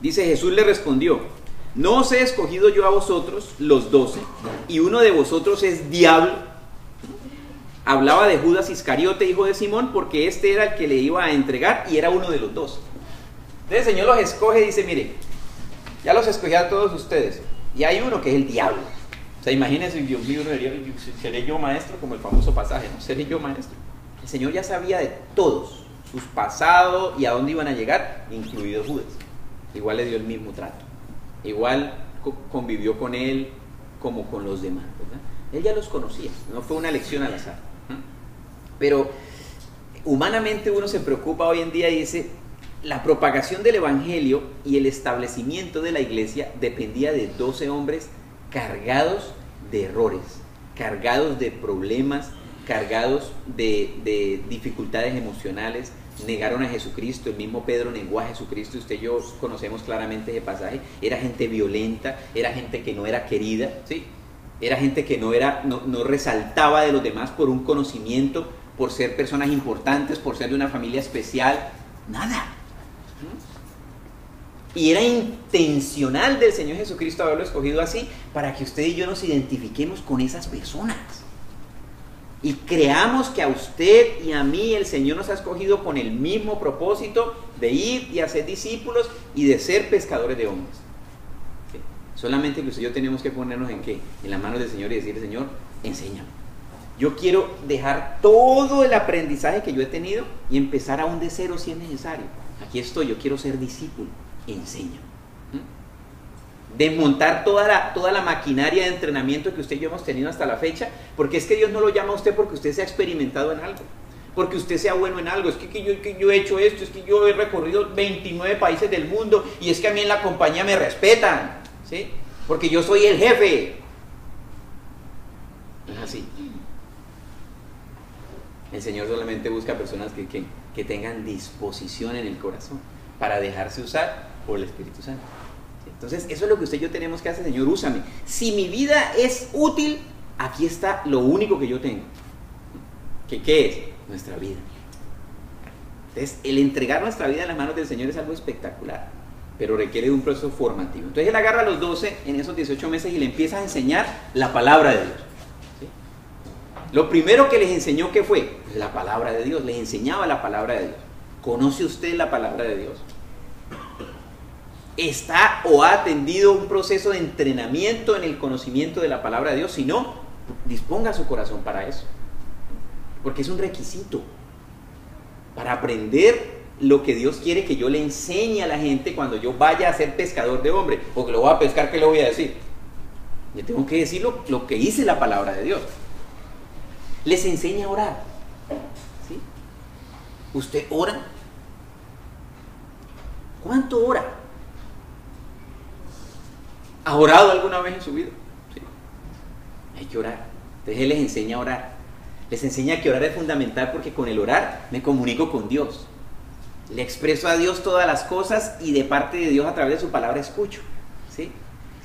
Dice, Jesús le respondió, no os he escogido yo a vosotros, los 12, y uno de vosotros es diablo. Hablaba de Judas Iscariote, hijo de Simón, porque este era el que le iba a entregar y era uno de los 12. Entonces el Señor los escoge y dice, mire, ya los escogí a todos ustedes, y hay uno que es el diablo. O sea, imagínense, Dios mío, ¿seré yo maestro? Como el famoso pasaje, ¿no? ¿Seré yo maestro? El Señor ya sabía de todos, sus pasados y a dónde iban a llegar, incluido Judas. Igual le dio el mismo trato, igual convivió con él como con los demás, ¿verdad? Él ya los conocía, no fue una elección al azar. Pero humanamente uno se preocupa hoy en día y dice, la propagación del evangelio y el establecimiento de la iglesia dependía de 12 hombres cargados de errores, cargados de problemas, cargados de dificultades emocionales. Negaron a Jesucristo, el mismo Pedro negó a Jesucristo, usted y yo conocemos claramente ese pasaje. Era gente violenta, era gente que no era querida, ¿sí? Era gente que no resaltaba de los demás por un conocimiento, por ser personas importantes, por ser de una familia especial, nada. Y era intencional del Señor Jesucristo haberlo escogido así, para que usted y yo nos identifiquemos con esas personas. Y creamos que a usted y a mí el Señor nos ha escogido con el mismo propósito de ir y hacer discípulos y de ser pescadores de hombres. ¿Sí? Solamente que usted y yo tenemos que ponernos en ¿qué? En las manos del Señor y decirle, Señor, enséñame. Yo quiero dejar todo el aprendizaje que yo he tenido y empezar aún de cero si es necesario. Aquí estoy, yo quiero ser discípulo, enséñame. Desmontar toda la maquinaria de entrenamiento que usted y yo hemos tenido hasta la fecha, porque es que Dios no lo llama a usted porque usted se ha experimentado en algo, porque usted sea bueno en algo. Es que yo he hecho esto, es que yo he recorrido 29 países del mundo y es que a mí en la compañía me respetan, ¿sí? Porque yo soy el jefe. Es así. El Señor solamente busca personas que tengan disposición en el corazón para dejarse usar por el Espíritu Santo. Entonces, eso es lo que usted y yo tenemos que hacer. Señor, úsame. Si mi vida es útil, aquí está lo único que yo tengo. ¿Qué es? Nuestra vida. Entonces, el entregar nuestra vida en las manos del Señor es algo espectacular, pero requiere de un proceso formativo. Entonces, Él agarra a los 12 en esos 18 meses y le empieza a enseñar la palabra de Dios. ¿Sí? Lo primero que les enseñó, ¿qué fue? Pues la palabra de Dios, les enseñaba la palabra de Dios. ¿Conoce usted la palabra de Dios? ¿Está o ha atendido un proceso de entrenamiento en el conocimiento de la palabra de Dios? Si no, disponga su corazón para eso. Porque es un requisito para aprender lo que Dios quiere que yo le enseñe a la gente cuando yo vaya a ser pescador de hombres. Porque lo voy a pescar, ¿qué le voy a decir? Yo tengo que decir lo que dice la palabra de Dios. Les enseña a orar. ¿Sí? ¿Usted ora? ¿Cuánto ora? ¿Ha orado alguna vez en su vida? Sí. Hay que orar. Entonces Él les enseña a orar. Les enseña que orar es fundamental porque con el orar me comunico con Dios. Le expreso a Dios todas las cosas y de parte de Dios a través de su palabra escucho. ¿Sí?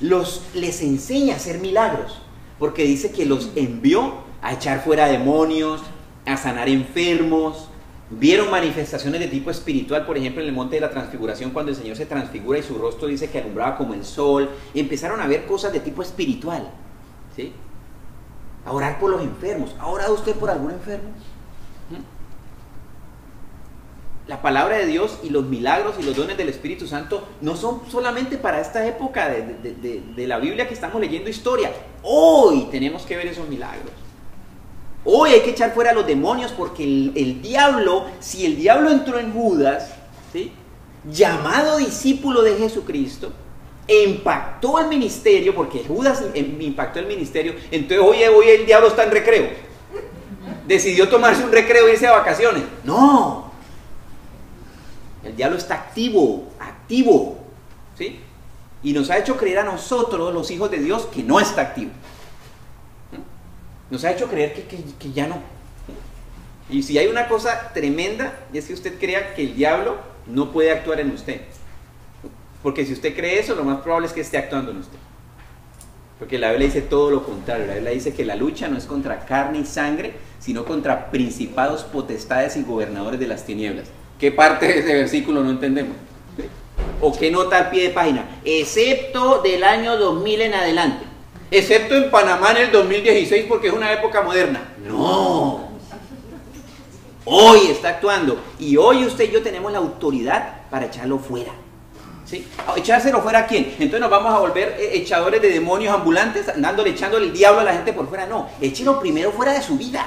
Les enseña a hacer milagros porque dice que los envió a echar fuera demonios, a sanar enfermos. Vieron manifestaciones de tipo espiritual, por ejemplo en el monte de la transfiguración, cuando el Señor se transfigura y su rostro dice que alumbraba como el sol. Empezaron a ver cosas de tipo espiritual. ¿Sí? A orar por los enfermos. ¿Ha orado usted por algún enfermo? La palabra de Dios y los milagros y los dones del Espíritu Santo no son solamente para esta época de la Biblia que estamos leyendo historia. Hoy tenemos que ver esos milagros. Hoy hay que echar fuera a los demonios porque el diablo, si el diablo entró en Judas, ¿sí?, llamado discípulo de Jesucristo, impactó el ministerio, porque Judas impactó el ministerio, entonces hoy el diablo está en recreo. Decidió tomarse un recreo e irse a vacaciones. No. El diablo está activo, ¿sí? Y nos ha hecho creer a nosotros, los hijos de Dios, que no está activo. Nos ha hecho creer que ya no. Y si hay una cosa tremenda, es que usted crea que el diablo no puede actuar en usted. Porque si usted cree eso, lo más probable es que esté actuando en usted. Porque la Biblia dice todo lo contrario. La Biblia dice que la lucha no es contra carne y sangre, sino contra principados, potestades y gobernadores de las tinieblas. ¿Qué parte de ese versículo no entendemos? ¿Sí? ¿O qué nota al pie de página? Excepto del año 2000 en adelante. Excepto en Panamá en el 2016 porque es una época moderna. No. Hoy está actuando. Y hoy usted y yo tenemos la autoridad para echarlo fuera. ¿Sí? ¿Echárselo fuera a quién? Entonces nos vamos a volver echadores de demonios ambulantes, echándole el diablo a la gente por fuera. No, échelo primero fuera de su vida,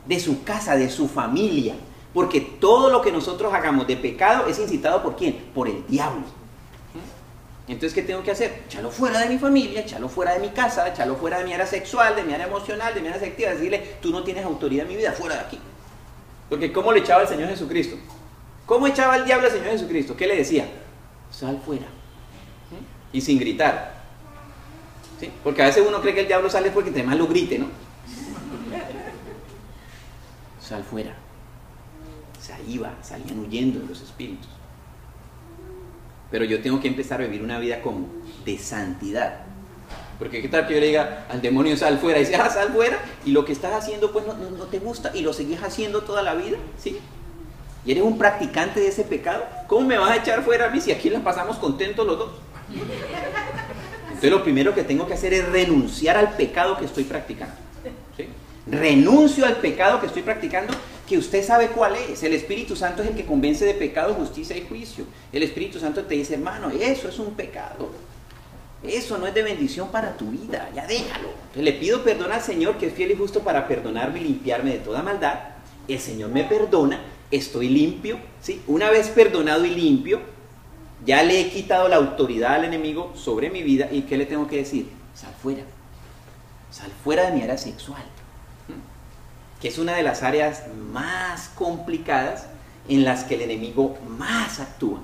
de su casa, de su familia. Porque todo lo que nosotros hagamos de pecado es incitado ¿por quién? Por el diablo. Entonces, ¿qué tengo que hacer? Echarlo fuera de mi familia, echarlo fuera de mi casa, echarlo fuera de mi área sexual, de mi área emocional, de mi área afectiva. Decirle, tú no tienes autoridad en mi vida, fuera de aquí. Porque ¿cómo le echaba el Señor Jesucristo? ¿Cómo echaba el diablo al Señor Jesucristo? ¿Qué le decía? Sal fuera. Y sin gritar. ¿Sí? Porque a veces uno cree que el diablo sale porque entre más lo grite, ¿no? Sal fuera. Salían huyendo de los espíritus. Pero yo tengo que empezar a vivir una vida como de santidad. Porque qué tal que yo le diga al demonio sal fuera y dice, sal fuera, y lo que estás haciendo pues no te gusta y lo seguís haciendo toda la vida, ¿sí? Y eres un practicante de ese pecado. ¿Cómo me vas a echar fuera a mí si aquí la pasamos contentos los dos? Entonces lo primero que tengo que hacer es renunciar al pecado que estoy practicando, ¿sí? Renuncio al pecado que estoy practicando, que usted sabe cuál es. El Espíritu Santo es el que convence de pecado, justicia y juicio. El Espíritu Santo te dice, hermano, eso es un pecado. Eso no es de bendición para tu vida, ya déjalo. Entonces le pido perdón al Señor, que es fiel y justo para perdonarme y limpiarme de toda maldad. El Señor me perdona, estoy limpio, ¿sí? Una vez perdonado y limpio, ya le he quitado la autoridad al enemigo sobre mi vida. ¿Y qué le tengo que decir? Sal fuera de mi área sexual, que es una de las áreas más complicadas en las que el enemigo más actúa.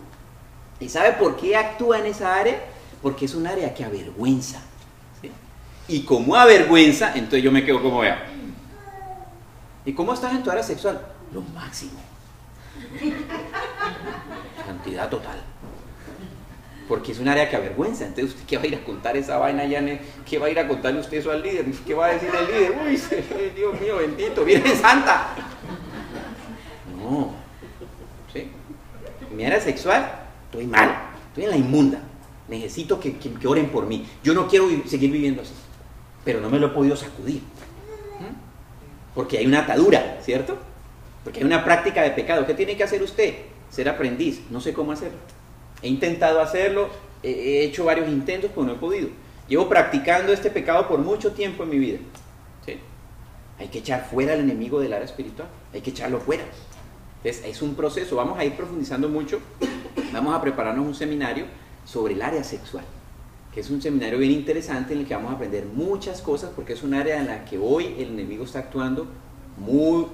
¿Y sabe por qué actúa en esa área? Porque es un área que avergüenza, ¿sí? Y como avergüenza, entonces yo me quedo como vea. ¿Y cómo estás en tu área sexual? Lo máximo. Santidad total. Porque es un área que avergüenza. Entonces, ¿usted qué va a ir a contar esa vaina allá? ¿Qué va a ir a contarle usted eso al líder? ¿Qué va a decir el líder? Uy, Dios mío, bendito, Virgen Santa. No. ¿Sí? En mi área sexual, estoy mal. Estoy en la inmunda. Necesito que oren por mí. Yo no quiero seguir viviendo así. Pero no me lo he podido sacudir. Porque hay una atadura, ¿cierto? Porque hay una práctica de pecado. ¿Qué tiene que hacer usted? Ser aprendiz. No sé cómo hacerlo. He intentado hacerlo, he hecho varios intentos, pero no he podido. Llevo practicando este pecado por mucho tiempo en mi vida. ¿Sí? Hay que echar fuera al enemigo del área espiritual. Hay que echarlo fuera. Entonces, es un proceso. Vamos a ir profundizando mucho. Vamos a prepararnos un seminario sobre el área sexual, que es un seminario bien interesante en el que vamos a aprender muchas cosas, porque es un área en la que hoy el enemigo está actuando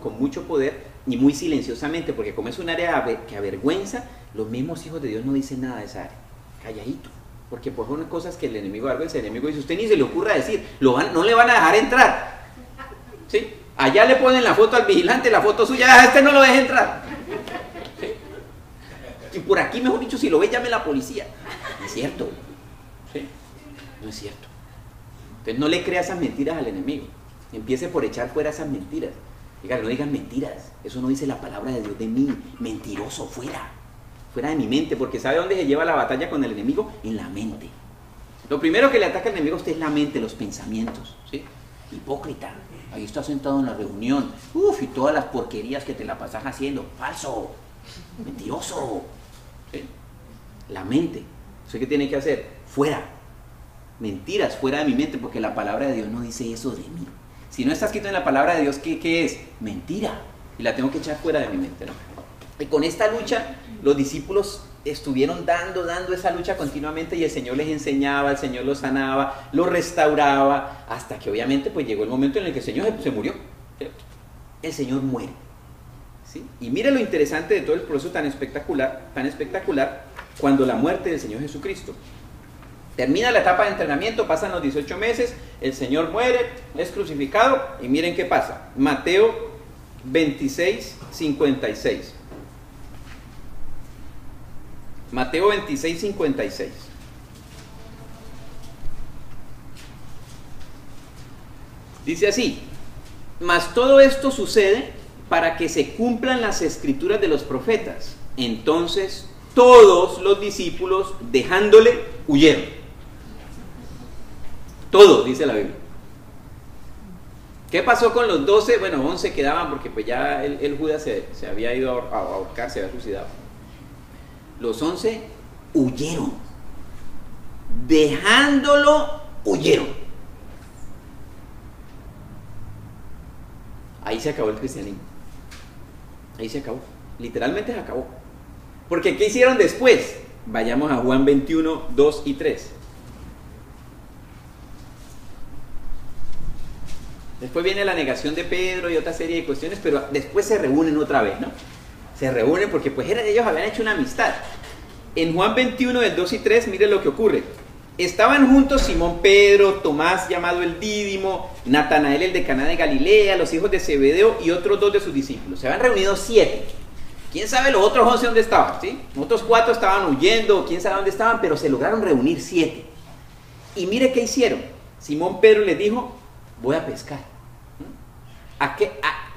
con mucho poder y muy silenciosamente, porque como es un área que avergüenza, los mismos hijos de Dios no dicen nada de esa área, calladito, porque pues son cosas que el enemigo avergüenza. El enemigo dice, usted ni se le ocurra decir, no le van a dejar entrar, ¿sí? Allá le ponen la foto al vigilante, la foto suya, a este no lo deje entrar, ¿sí? Y por aquí, mejor dicho, si lo ve, llame a la policía. No es cierto, ¿sí? No es cierto. Entonces no le crea esas mentiras al enemigo. Empiece por echar fuera esas mentiras. Dígale, no digan mentiras, eso no dice la palabra de Dios de mí. Mentiroso, fuera de mi mente, porque ¿sabe dónde se lleva la batalla con el enemigo? En la mente. Lo primero que le ataca al enemigo a usted es la mente, los pensamientos, ¿sí? Hipócrita, ahí está sentado en la reunión, y todas las porquerías que te la pasas haciendo, falso, mentiroso, ¿sí? La mente. ¿Usted qué tiene que hacer? Fuera. Mentiras, fuera de mi mente, porque la palabra de Dios no dice eso de mí. Si no está escrito en la palabra de Dios, ¿qué es? Mentira. Y la tengo que echar fuera de mi mente, ¿no? Y con esta lucha, los discípulos estuvieron dando esa lucha continuamente, y el Señor les enseñaba, el Señor los sanaba, los restauraba, hasta que obviamente pues llegó el momento en el que el Señor se murió, ¿cierto? El Señor muere, ¿sí? Y mire lo interesante de todo el proceso tan espectacular, cuando la muerte del Señor Jesucristo. Termina la etapa de entrenamiento, pasan los 18 meses, el Señor muere, es crucificado, y miren qué pasa. Mateo 26, 56. Mateo 26, 56. Dice así: mas todo esto sucede para que se cumplan las escrituras de los profetas. Entonces todos los discípulos, dejándole, huyeron. Todos, dice la Biblia. ¿Qué pasó con los 12? Bueno, 11 quedaban porque pues ya el Judas se había ido a ahorcar, se había suicidado. Los 11 huyeron. Dejándolo, huyeron. Ahí se acabó el cristianismo. Ahí se acabó. Literalmente se acabó. Porque ¿qué hicieron después? Vayamos a Juan 21, 2 y 3. Después viene la negación de Pedro y otra serie de cuestiones, pero después se reúnen otra vez, ¿no? Se reúnen porque pues ellos habían hecho una amistad. En Juan 21, del 2 y 3, mire lo que ocurre. Estaban juntos Simón Pedro, Tomás llamado el Dídimo, Natanael el de Caná de Galilea, los hijos de Zebedeo y otros 2 de sus discípulos. Se habían reunido 7. ¿Quién sabe los otros 11 dónde estaban? ¿Sí? Los otros 4 estaban huyendo, quién sabe dónde estaban, pero se lograron reunir 7. Y mire qué hicieron. Simón Pedro les dijo: voy a pescar. ¿A qué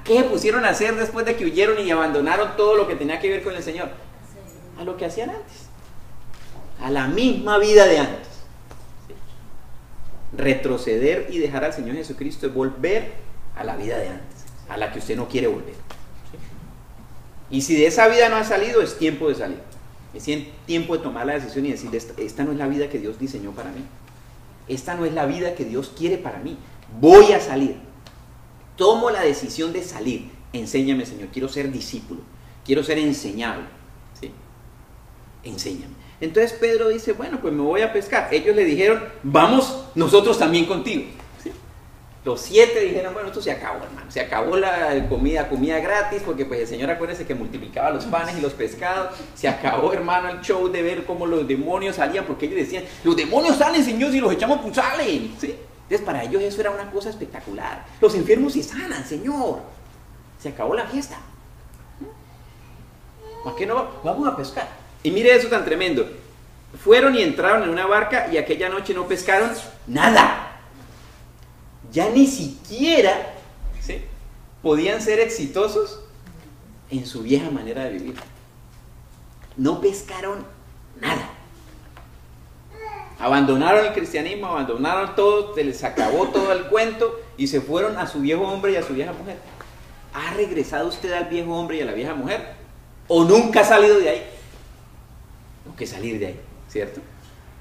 se pusieron a hacer después de que huyeron y abandonaron todo lo que tenía que ver con el Señor? A lo que hacían antes. A la misma vida de antes. ¿Sí? Retroceder y dejar al Señor Jesucristo es volver a la vida de antes, a la que usted no quiere volver. ¿Sí? Y si de esa vida no ha salido, es tiempo de salir. Es tiempo de tomar la decisión y decir: esta no es la vida que Dios diseñó para mí. Esta no es la vida que Dios quiere para mí. Voy a salir. Tomo la decisión de salir. Enséñame, Señor. Quiero ser discípulo. Quiero ser enseñado. ¿Sí? Enséñame. Entonces Pedro dice: bueno, pues me voy a pescar. Ellos le dijeron: vamos nosotros también contigo. ¿Sí? Los 7 dijeron: bueno, esto se acabó, hermano. Se acabó la comida gratis, porque pues el Señor, acuérdense que multiplicaba los panes y los pescados. Se acabó, hermano, el show de ver cómo los demonios salían, porque ellos decían: los demonios salen, Señor, si los echamos, pues salen. ¿Sí? Entonces para ellos eso era una cosa espectacular. Los enfermos se sanan, Señor. Se acabó la fiesta. ¿Por qué no vamos a pescar? Y mire eso tan tremendo. Fueron y entraron en una barca y aquella noche no pescaron nada. Ya ni siquiera, ¿sí?, podían ser exitosos en su vieja manera de vivir. No pescaron nada. Abandonaron el cristianismo, abandonaron todo, se les acabó todo el cuento y se fueron a su viejo hombre y a su vieja mujer. ¿ha regresado usted al viejo hombre y a la vieja mujer? ¿O nunca ha salido de ahí? Tengo que salir de ahí, ¿cierto?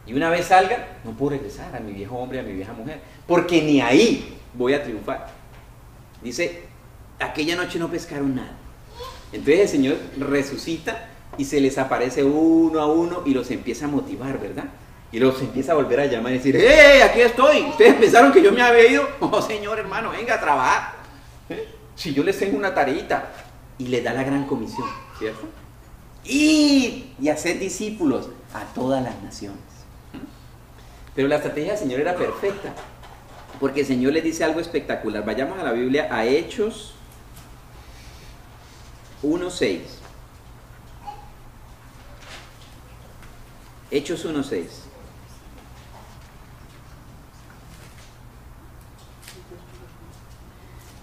Y una vez salga, no puedo regresar a mi viejo hombre y a mi vieja mujer, porque ni ahí voy a triunfar. Dice, aquella noche no pescaron nada. Entonces el Señor resucita y se les aparece uno a uno y los empieza a motivar, ¿verdad? Y los empieza a volver a llamar y decir, ¡hey, aquí estoy! ¿Ustedes pensaron que yo me había ido? Oh, Señor, hermano, venga a trabajar. Si yo les tengo una tareita. Y les da la gran comisión, ¿cierto? Y hacer discípulos a todas las naciones. Pero la estrategia del Señor era perfecta, porque el Señor les dice algo espectacular. Vayamos a la Biblia, a Hechos 1:6. Hechos 1:6.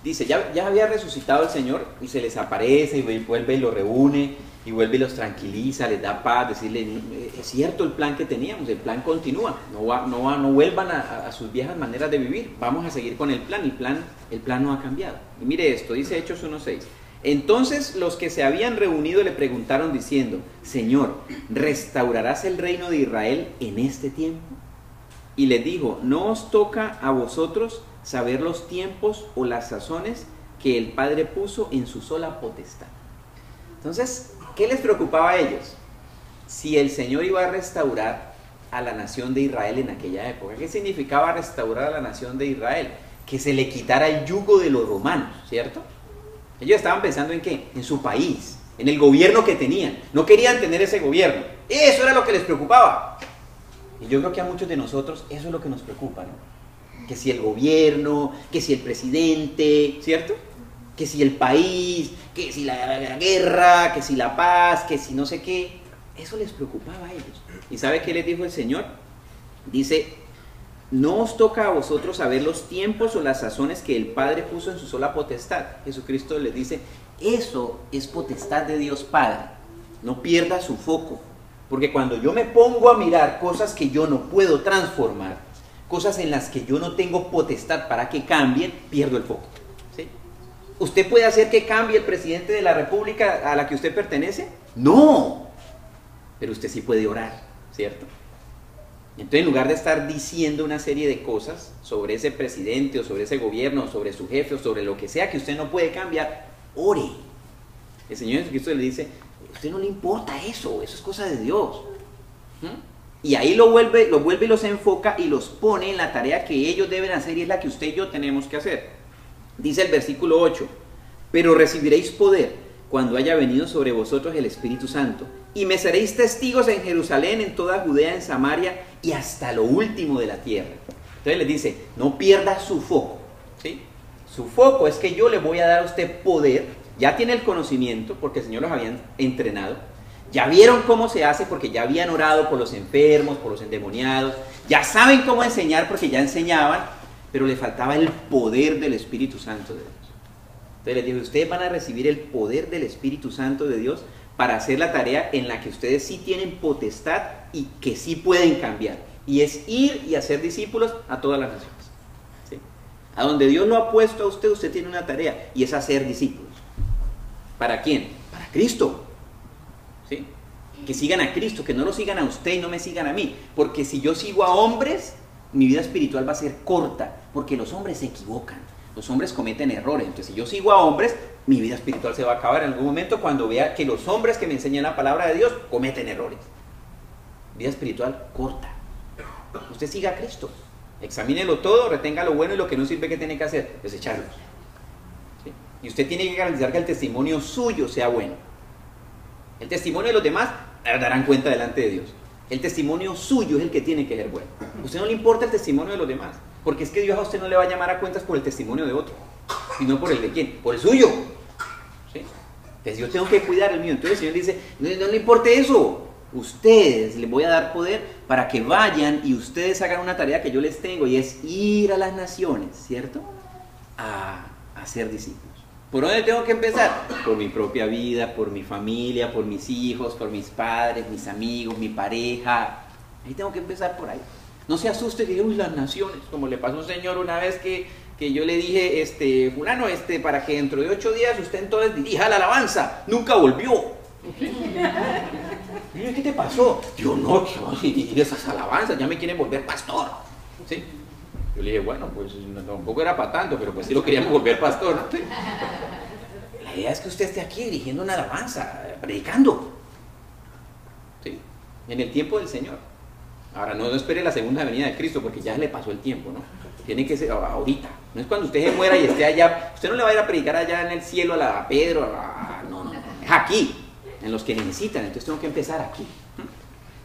Dice, ya había resucitado el Señor y se les aparece y vuelve y los reúne y vuelve y los tranquiliza, les da paz, decirle, es cierto el plan que teníamos, el plan continúa, no vuelvan a sus viejas maneras de vivir, vamos a seguir con el plan no ha cambiado. Y mire esto, dice Hechos 1:6. Entonces los que se habían reunido le preguntaron diciendo, Señor, ¿restaurarás el reino de Israel en este tiempo? Y les dijo, no os toca a vosotros saber los tiempos o las sazones que el Padre puso en su sola potestad. Entonces, ¿qué les preocupaba a ellos? Si el Señor iba a restaurar a la nación de Israel en aquella época. ¿Qué significaba restaurar a la nación de Israel? Que se le quitara el yugo de los romanos, ¿cierto? Ellos estaban pensando en ¿qué? En su país, en el gobierno que tenían. No querían tener ese gobierno. Eso era lo que les preocupaba. Y yo creo que a muchos de nosotros eso es lo que nos preocupa, ¿no? Que si el gobierno, que si el presidente, ¿cierto? Que si el país, que si la guerra, que si la paz, que si no sé qué. Eso les preocupaba a ellos. ¿Y sabe qué les dijo el Señor? Dice, no os toca a vosotros saber los tiempos o las sazones que el Padre puso en su sola potestad. Jesucristo les dice, eso es potestad de Dios Padre. No pierda su foco. Porque cuando yo me pongo a mirar cosas que yo no puedo transformar, cosas en las que yo no tengo potestad para que cambien, pierdo el foco. ¿Sí? ¿Usted puede hacer que cambie el presidente de la república a la que usted pertenece? No. Pero usted sí puede orar, ¿cierto? Entonces, en lugar de estar diciendo una serie de cosas sobre ese presidente o sobre ese gobierno o sobre su jefe o sobre lo que sea que usted no puede cambiar, ore. El Señor Jesucristo le dice, a usted no le importa eso es cosa de Dios. Y ahí lo vuelve y los enfoca y los pone en la tarea que ellos deben hacer y es la que usted y yo tenemos que hacer. Dice el versículo 8, pero recibiréis poder cuando haya venido sobre vosotros el Espíritu Santo y me seréis testigos en Jerusalén, en toda Judea, en Samaria y hasta lo último de la tierra. Entonces les dice, no pierda su foco, ¿sí? Su foco es que yo le voy a dar a usted poder, ya tiene el conocimiento porque el Señor los había entrenado, ya vieron cómo se hace porque ya habían orado por los enfermos, por los endemoniados, ya saben cómo enseñar porque ya enseñaban, pero le faltaba el poder del Espíritu Santo de Dios. Entonces les digo, ustedes van a recibir el poder del Espíritu Santo de Dios para hacer la tarea en la que ustedes sí tienen potestad y que sí pueden cambiar. Y es ir y hacer discípulos a todas las naciones. ¿Sí? A donde Dios lo ha puesto a usted, usted tiene una tarea y es hacer discípulos. ¿Para quién? Para Cristo. ¿Sí? Que sigan a Cristo, que no lo sigan a usted y no me sigan a mí. Porque si yo sigo a hombres, mi vida espiritual va a ser corta, porque los hombres se equivocan, los hombres cometen errores. Entonces, si yo sigo a hombres, mi vida espiritual se va a acabar en algún momento cuando vea que los hombres que me enseñan la palabra de Dios cometen errores. Vida espiritual corta. Usted siga a Cristo, examínelo todo, retenga lo bueno y lo que no sirve, ¿qué tiene que hacer? Desecharlos. ¿Sí? Y usted tiene que garantizar que el testimonio suyo sea bueno. El testimonio de los demás darán cuenta delante de Dios. El testimonio suyo es el que tiene que ser bueno. A usted no le importa el testimonio de los demás, porque es que Dios a usted no le va a llamar a cuentas por el testimonio de otro, sino por el de quién, por el suyo. ¿Sí? Entonces yo tengo que cuidar el mío. Entonces el Señor dice, no le importe eso. Ustedes les voy a dar poder para que vayan y ustedes hagan una tarea que yo les tengo y es ir a las naciones, ¿cierto? A ser discípulos. ¿Por dónde tengo que empezar? Por mi propia vida, por mi familia, por mis hijos, por mis padres, mis amigos, mi pareja. Ahí tengo que empezar por ahí. No se asuste que uy, las naciones, como le pasó a un señor una vez que que yo le dije, fulano, para que dentro de 8 días usted entonces dirija la alabanza. Nunca volvió. ¿Qué te pasó? Yo no dirigir esas alabanzas, ya me quieren volver pastor. ¿Sí? Yo le dije, bueno, pues tampoco era para tanto, pero pues sí lo queríamos volver pastor, ¿no? ¿Sí? La idea es que usted esté aquí dirigiendo una alabanza, predicando. ¿Sí? En el tiempo del Señor. Ahora, no espere la segunda venida de Cristo, porque ya le pasó el tiempo, ¿no? Tiene que ser ahorita. No es cuando usted se muera y esté allá. Usted no le va a ir a predicar allá en el cielo a Pedro, no. Es aquí, en los que necesitan. Entonces tengo que empezar aquí.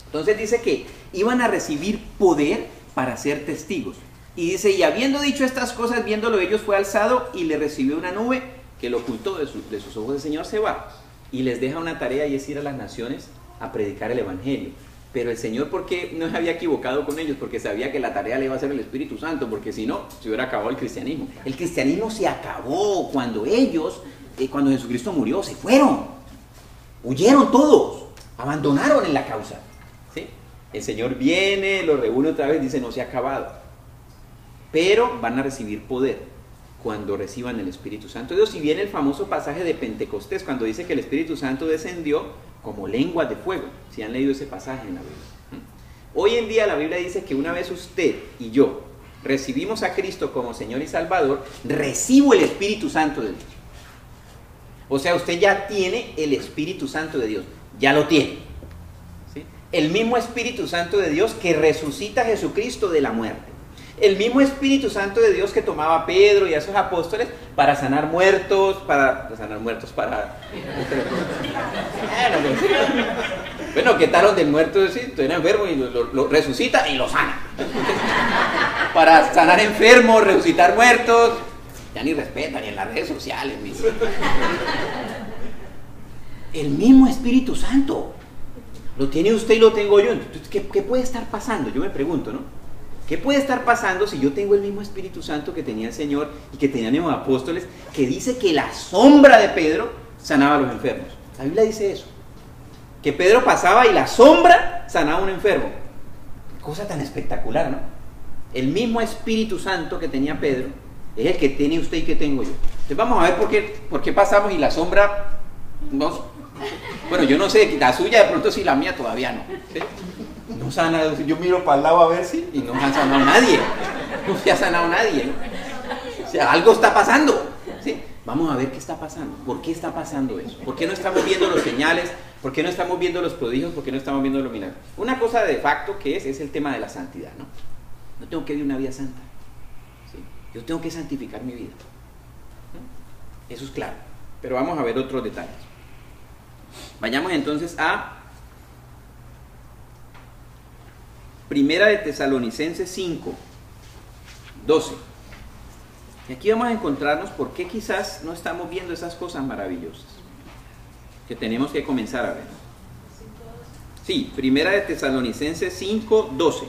Entonces dice que iban a recibir poder para ser testigos. Y dice, y habiendo dicho estas cosas, viéndolo ellos, fue alzado y le recibió una nube que lo ocultó de sus ojos. El Señor se va y les deja una tarea, y es ir a las naciones a predicar el Evangelio. Pero el Señor, ¿por qué no se había equivocado con ellos? Porque sabía que la tarea le iba a hacer el Espíritu Santo, porque si no, se hubiera acabado el cristianismo. El cristianismo se acabó cuando ellos, cuando Jesucristo murió, se fueron. Huyeron todos, abandonaron en la causa. ¿Sí? El Señor viene, los reúne otra vez, dice, no se ha acabado. Pero van a recibir poder cuando reciban el Espíritu Santo de Dios. Y viene el famoso pasaje de Pentecostés, cuando dice que el Espíritu Santo descendió como lenguas de fuego. Si han leído ese pasaje en la Biblia. Hoy en día la Biblia dice que una vez usted y yo recibimos a Cristo como Señor y Salvador, recibo el Espíritu Santo de Dios. O sea, usted ya tiene el Espíritu Santo de Dios, ya lo tiene. ¿Sí? El mismo Espíritu Santo de Dios que resucita a Jesucristo de la muerte. El mismo Espíritu Santo de Dios que tomaba a Pedro y a esos apóstoles para sanar muertos, Bueno, quitaron del muerto, sí, era enfermo y lo resucita y lo sana. Para sanar enfermos, resucitar muertos. Ya ni respetan ni en las redes sociales. El mismo Espíritu Santo. Lo tiene usted y lo tengo yo. Entonces, ¿qué puede estar pasando? Yo me pregunto, ¿no? ¿Qué puede estar pasando si yo tengo el mismo Espíritu Santo que tenía el Señor y que tenían los apóstoles, que dice que la sombra de Pedro sanaba a los enfermos? La Biblia dice eso. Que Pedro pasaba y la sombra sanaba a un enfermo. Cosa tan espectacular, ¿no? El mismo Espíritu Santo que tenía Pedro es el que tiene usted y que tengo yo. Entonces vamos a ver por qué pasamos y la sombra... Bueno, yo no sé, la suya de pronto sí, la mía todavía no. ¿Sí? No sana, yo miro para el lado a ver si, y no me ha sanado nadie. No se ha sanado nadie, ¿no? O sea, algo está pasando. ¿Sí? Vamos a ver qué está pasando. ¿Por qué está pasando eso? ¿Por qué no estamos viendo los señales? ¿Por qué no estamos viendo los prodigios? ¿Por qué no estamos viendo los milagros? Una cosa de facto que es el tema de la santidad, ¿no? Yo tengo que vivir una vida santa. ¿Sí? Yo tengo que santificar mi vida. ¿No? Eso es claro. Pero vamos a ver otros detalles. Vayamos entonces a Primera de Tesalonicenses 5, 12. Y aquí vamos a encontrarnos por qué quizás no estamos viendo esas cosas maravillosas que tenemos que comenzar a ver. Sí, Primera de Tesalonicenses 5, 12.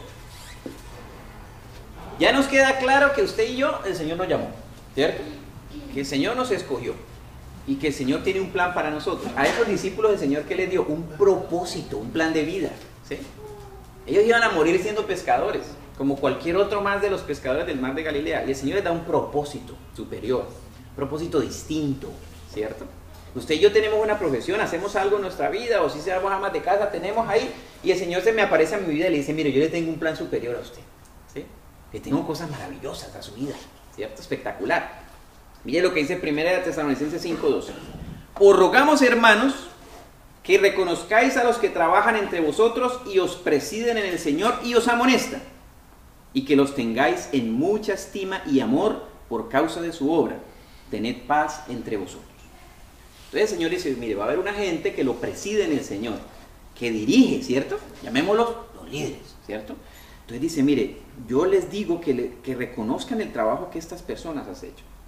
Ya nos queda claro que usted y yo, el Señor nos llamó, ¿cierto? Que el Señor nos escogió y que el Señor tiene un plan para nosotros. A esos discípulos el Señor, ¿qué les dio? Un propósito, un plan de vida, ¿sí? Ellos iban a morir siendo pescadores, como cualquier otro más de los pescadores del mar de Galilea. Y el Señor les da un propósito superior, un propósito distinto, ¿cierto? Usted y yo tenemos una profesión, hacemos algo en nuestra vida, o si seamos amas de casa, tenemos ahí, y el Señor se me aparece a mi vida y le dice, mire, yo le tengo un plan superior a usted, ¿sí? Le tengo cosas maravillosas a su vida, ¿cierto? Espectacular. Mire lo que dice 1 Tesalonicenses 5:12. Os rogamos, hermanos, que reconozcáis a los que trabajan entre vosotros y os presiden en el Señor y os amonestan, y que los tengáis en mucha estima y amor por causa de su obra. Tened paz entre vosotros. Entonces el Señor dice, mire, va a haber una gente que lo preside en el Señor, que dirige, ¿cierto? Llamémoslos los líderes, ¿cierto? Entonces dice, mire, yo les digo que reconozcan el trabajo que estas personas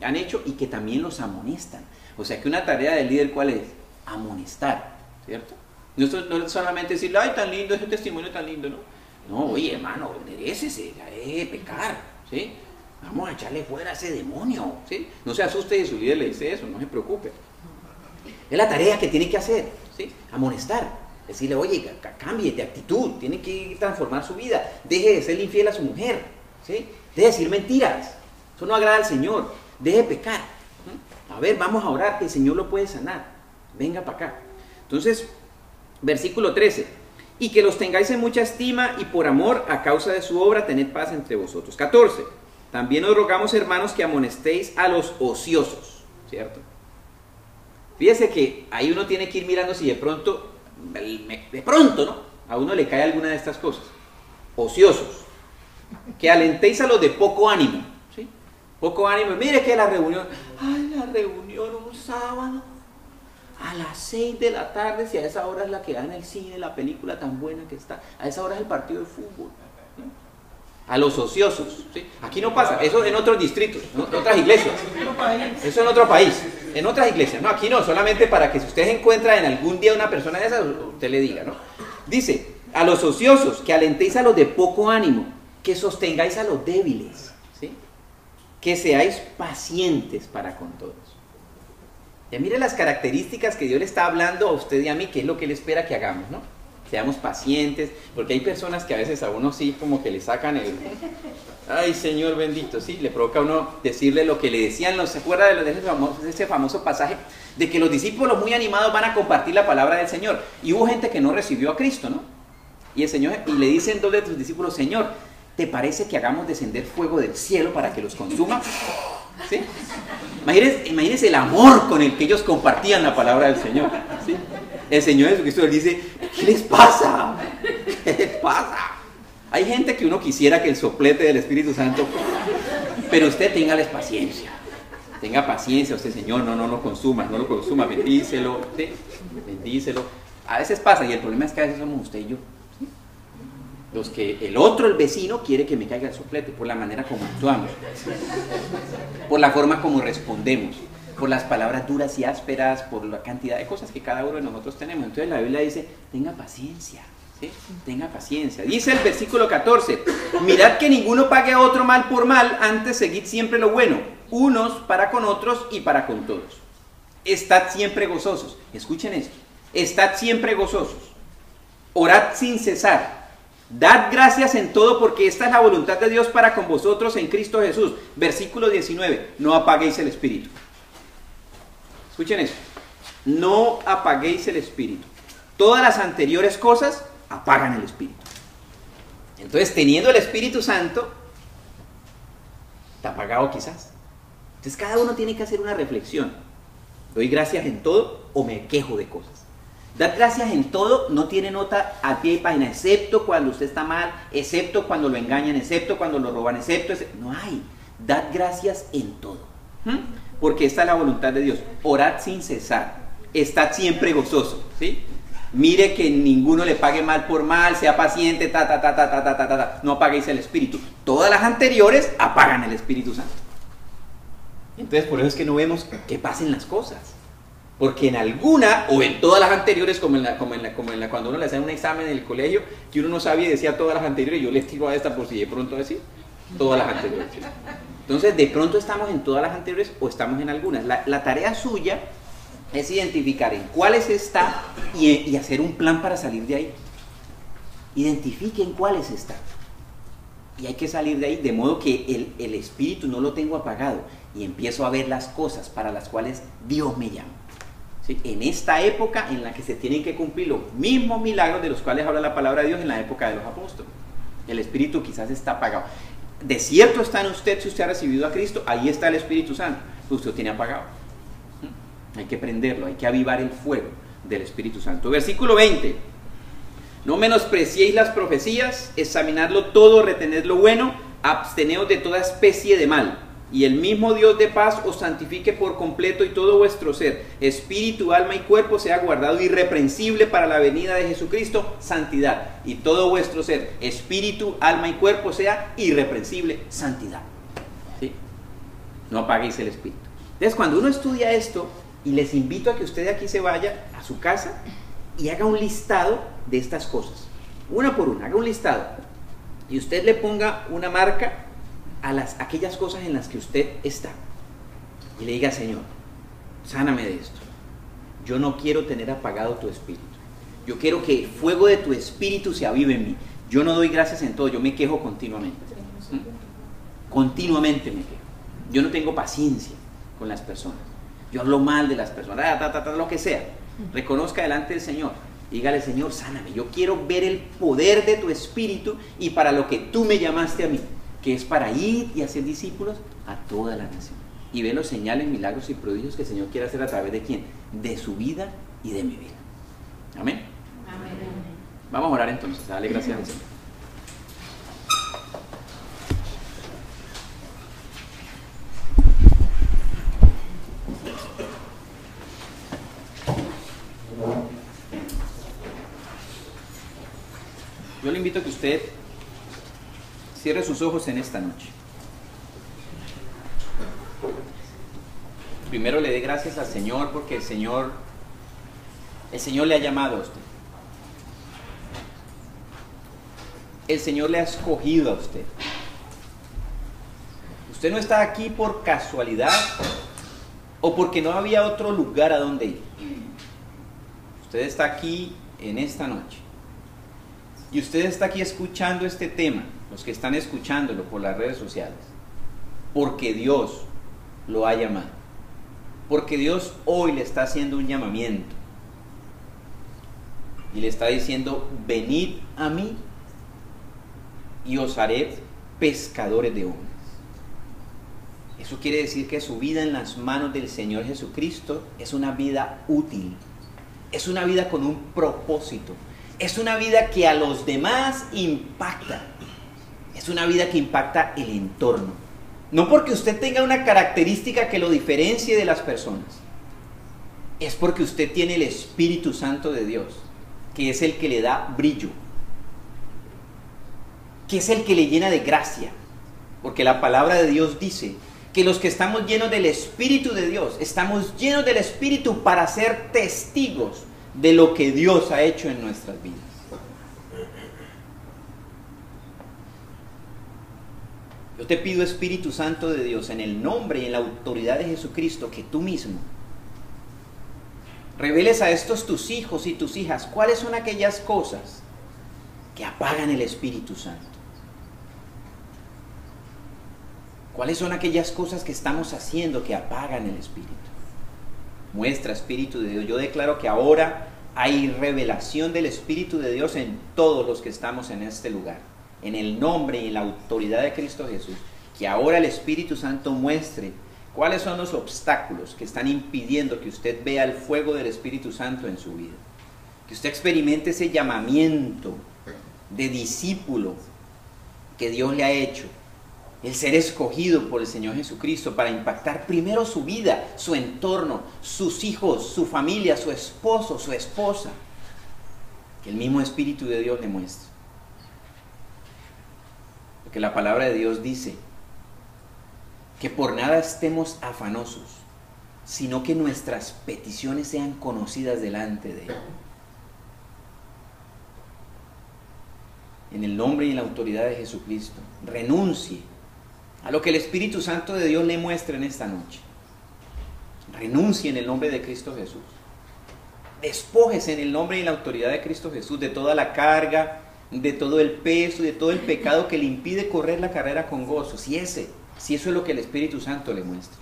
han hecho y que también los amonestan. O sea que una tarea del líder, ¿cuál es? Amonestar, ¿cierto? No es solamente decirle, ay, tan lindo, ese testimonio tan lindo, ¿no? No, oye, hermano, merécese, pecar, ¿sí? Vamos a echarle fuera a ese demonio, ¿sí? No se asuste si su líder le dice eso, no se preocupe. Es la tarea que tiene que hacer, ¿sí? Amonestar. Decirle, oye, cambie de actitud, tiene que transformar su vida, deje de ser infiel a su mujer, ¿sí? Deje de decir mentiras, Eso no agrada al Señor. Deje de pecar. A ver, vamos a orar, que el Señor lo puede sanar. Venga para acá. Entonces, versículo 13. Y que los tengáis en mucha estima y por amor a causa de su obra tened paz entre vosotros. 14. También os rogamos, hermanos, que amonestéis a los ociosos. ¿Cierto? Fíjese que ahí uno tiene que ir mirando si de pronto, ¿no? A uno le cae alguna de estas cosas. Ociosos. Que alentéis a los de poco ánimo. ¿Sí? Poco ánimo. Mire que la reunión. Ay, la reunión un sábado a las 6 de la tarde, si a esa hora es la que da en el cine, la película tan buena que está. A esa hora es el partido de fútbol. ¿Sí? A los ociosos. ¿Sí? Aquí no pasa. Eso en otros distritos, en otras iglesias. Eso en otro país. En otras iglesias. No, aquí no. Solamente para que si usted encuentra en algún día una persona de esas, usted le diga, ¿no? Dice, a los ociosos, que alentéis a los de poco ánimo, que sostengáis a los débiles, ¿sí? Que seáis pacientes para con todos. Ya mire las características que Dios le está hablando a usted y a mí, que es lo que Él espera que hagamos, ¿no? Seamos pacientes, porque hay personas que a veces a uno sí como que le sacan el... Ay, Señor bendito, sí, le provoca a uno decirle lo que le decían, ¿se acuerda de ese famoso pasaje? De que los discípulos muy animados van a compartir la palabra del Señor, y hubo gente que no recibió a Cristo, ¿no? Y el Señor, y le dicen dos de sus discípulos, Señor, ¿te parece que hagamos descender fuego del cielo para que los consuma? ¿Sí? Imagínense el amor con el que ellos compartían la palabra del Señor. ¿Sí? El Señor Jesucristo les dice, ¿qué les pasa? ¿Qué les pasa? Hay gente que uno quisiera que el soplete del Espíritu Santo, pero usted téngales paciencia. Tenga paciencia, usted, Señor, no lo consuma, bendícelo, ¿sí? Bendícelo. A veces pasa, y el problema es que a veces somos usted y yo. ¿Sí? Los que el vecino, quiere que me caiga el soplete por la manera como actuamos, por la forma como respondemos, por las palabras duras y ásperas, por la cantidad de cosas que cada uno de nosotros tenemos. Entonces la Biblia dice, tenga paciencia, ¿sí? Tenga paciencia. Dice el versículo 14, mirad que ninguno pague a otro mal por mal, antes seguid siempre lo bueno, unos para con otros y para con todos. Estad siempre gozosos. Escuchen esto. Estad siempre gozosos. Orad sin cesar. Dad gracias en todo porque esta es la voluntad de Dios para con vosotros en Cristo Jesús. Versículo 19. No apaguéis el espíritu. Escuchen esto. No apaguéis el espíritu. Todas las anteriores cosas apagan el espíritu. Entonces, teniendo el Espíritu Santo, está apagado quizás. Entonces, cada uno tiene que hacer una reflexión. ¿Doy gracias en todo o me quejo de cosas? Dar gracias en todo no tiene nota a pie y página, excepto cuando usted está mal, excepto cuando lo engañan, excepto cuando lo roban, excepto... No hay. Dad gracias en todo. Porque esta es la voluntad de Dios. Orad sin cesar. Estad siempre gozoso. ¿Sí? Mire que ninguno le pague mal por mal, sea paciente, no apaguéis el espíritu. Todas las anteriores apagan el Espíritu Santo. Entonces por eso es que no vemos que pasen las cosas. Porque en alguna, o en todas las anteriores, como cuando uno le hace un examen en el colegio, que uno no sabía y decía todas las anteriores, yo les tiro a esta por si de pronto decir todas las anteriores. Entonces, de pronto estamos en todas las anteriores o estamos en algunas. La tarea suya es identificar en cuáles está y hacer un plan para salir de ahí. Identifique en cuáles está. Y hay que salir de ahí, de modo que el espíritu no lo tengo apagado y empiezo a ver las cosas para las cuales Dios me llama. ¿Sí? En esta época en la que se tienen que cumplir los mismos milagros de los cuales habla la palabra de Dios en la época de los apóstoles. El espíritu quizás está apagado. De cierto está en usted, si usted ha recibido a Cristo, ahí está el Espíritu Santo, usted lo tiene apagado. Hay que prenderlo, hay que avivar el fuego del Espíritu Santo. Versículo 20. No menospreciéis las profecías, examinadlo todo, retened lo bueno, absteneos de toda especie de mal. Y el mismo Dios de paz os santifique por completo y todo vuestro ser, espíritu, alma y cuerpo sea guardado irreprensible para la venida de Jesucristo, santidad. Y todo vuestro ser, espíritu, alma y cuerpo sea irreprensible, santidad. ¿Sí? No apaguéis el espíritu. Entonces, cuando uno estudia esto, y les invito a que usted de aquí se vaya a su casa y haga un listado de estas cosas. Una por una, haga un listado. Y usted le ponga una marca a aquellas cosas en las que usted está y le diga, Señor, sáname de esto. Yo no quiero tener apagado tu espíritu. Yo quiero que el fuego de tu espíritu se avive en mí. Yo no doy gracias en todo, yo me quejo continuamente. Continuamente me quejo. Yo no tengo paciencia con las personas. Yo hablo mal de las personas, lo que sea. Reconozca delante del Señor. Dígale, Señor, sáname. Yo quiero ver el poder de tu Espíritu y para lo que tú me llamaste a mí, que es para ir y hacer discípulos a toda la nación. Y ver los señales, milagros y prodigios que el Señor quiere hacer a través de quién, de su vida y de mi vida. Amén. Amén. Vamos a orar entonces. Dale gracias al Señor. Yo le invito a que usted cierre sus ojos en esta noche. Primero le dé gracias al Señor porque el Señor le ha llamado a usted. El Señor le ha escogido a usted. Usted no está aquí por casualidad o porque no había otro lugar a donde ir. Usted está aquí en esta noche. Y usted está aquí escuchando este tema, los que están escuchándolo por las redes sociales, porque Dios lo ha llamado. Porque Dios hoy le está haciendo un llamamiento. Y le está diciendo, venid a mí y os haré pescadores de hombres. Eso quiere decir que su vida en las manos del Señor Jesucristo es una vida útil. Es una vida con un propósito. Es una vida que a los demás impacta. Es una vida que impacta el entorno. No porque usted tenga una característica que lo diferencie de las personas. Es porque usted tiene el Espíritu Santo de Dios, que es el que le da brillo, que es el que le llena de gracia. Porque la palabra de Dios dice que los que estamos llenos del Espíritu de Dios, estamos llenos del Espíritu para ser testigos de lo que Dios ha hecho en nuestras vidas. Yo te pido, Espíritu Santo de Dios, en el nombre y en la autoridad de Jesucristo, que tú mismo reveles a estos tus hijos y tus hijas cuáles son aquellas cosas que apagan el Espíritu Santo. ¿Cuáles son aquellas cosas que estamos haciendo que apagan el Espíritu? Muestra, Espíritu de Dios. Yo declaro que ahora hay revelación del Espíritu de Dios en todos los que estamos en este lugar. En el nombre y en la autoridad de Cristo Jesús. Que ahora el Espíritu Santo muestre cuáles son los obstáculos que están impidiendo que usted vea el fuego del Espíritu Santo en su vida. Que usted experimente ese llamamiento de discípulo que Dios le ha hecho. El ser escogido por el Señor Jesucristo para impactar primero su vida, su entorno, sus hijos, su familia, su esposo, su esposa. Que el mismo Espíritu de Dios le muestre. Porque la palabra de Dios dice que por nada estemos afanosos, sino que nuestras peticiones sean conocidas delante de Él. En el nombre y en la autoridad de Jesucristo, renuncie a lo que el Espíritu Santo de Dios le muestre en esta noche. Renuncie en el nombre de Cristo Jesús. Despójese en el nombre y en la autoridad de Cristo Jesús de toda la carga, de todo el peso y de todo el pecado que le impide correr la carrera con gozo. Si eso es lo que el Espíritu Santo le muestra.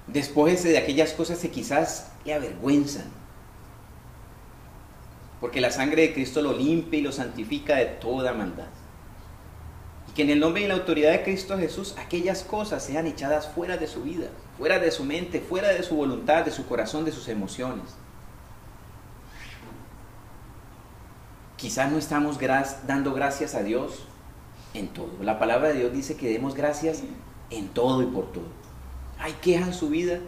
Despójese de aquellas cosas que quizás le avergüenzan. Porque la sangre de Cristo lo limpia y lo santifica de toda maldad. Y que en el nombre y en la autoridad de Cristo Jesús aquellas cosas sean echadas fuera de su vida, fuera de su mente, fuera de su voluntad, de su corazón, de sus emociones. Quizás no estamos dando gracias a Dios en todo. La palabra de Dios dice que demos gracias en todo y por todo. ¿Hay queja en su vida?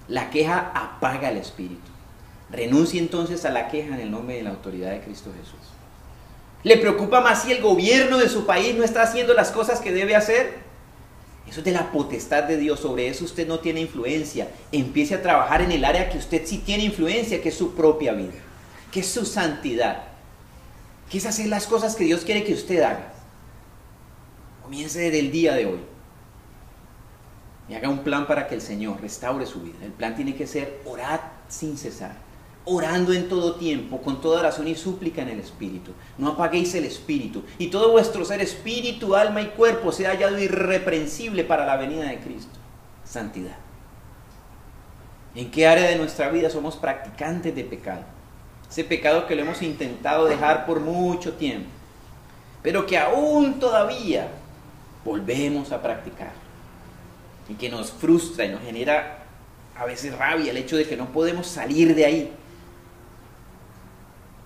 La queja apaga el espíritu. Renuncie entonces a la queja en el nombre y en la autoridad de Cristo Jesús. ¿Le preocupa más si el gobierno de su país no está haciendo las cosas que debe hacer? Eso es de la potestad de Dios. Sobre eso usted no tiene influencia. Empiece a trabajar en el área que usted sí tiene influencia, que es su propia vida, que es su santidad, que es hacer las cosas que Dios quiere que usted haga. Comience desde el día de hoy y haga un plan para que el Señor restaure su vida. El plan tiene que ser orar sin cesar, orando en todo tiempo, con toda oración y súplica en el Espíritu. No apaguéis el Espíritu. Y todo vuestro ser, espíritu, alma y cuerpo, sea hallado irreprensible para la venida de Cristo. Santidad. ¿En qué área de nuestra vida somos practicantes de pecado? Ese pecado que lo hemos intentado dejar por mucho tiempo, pero que aún todavía volvemos a practicar. Y que nos frustra y nos genera a veces rabia el hecho de que no podemos salir de ahí.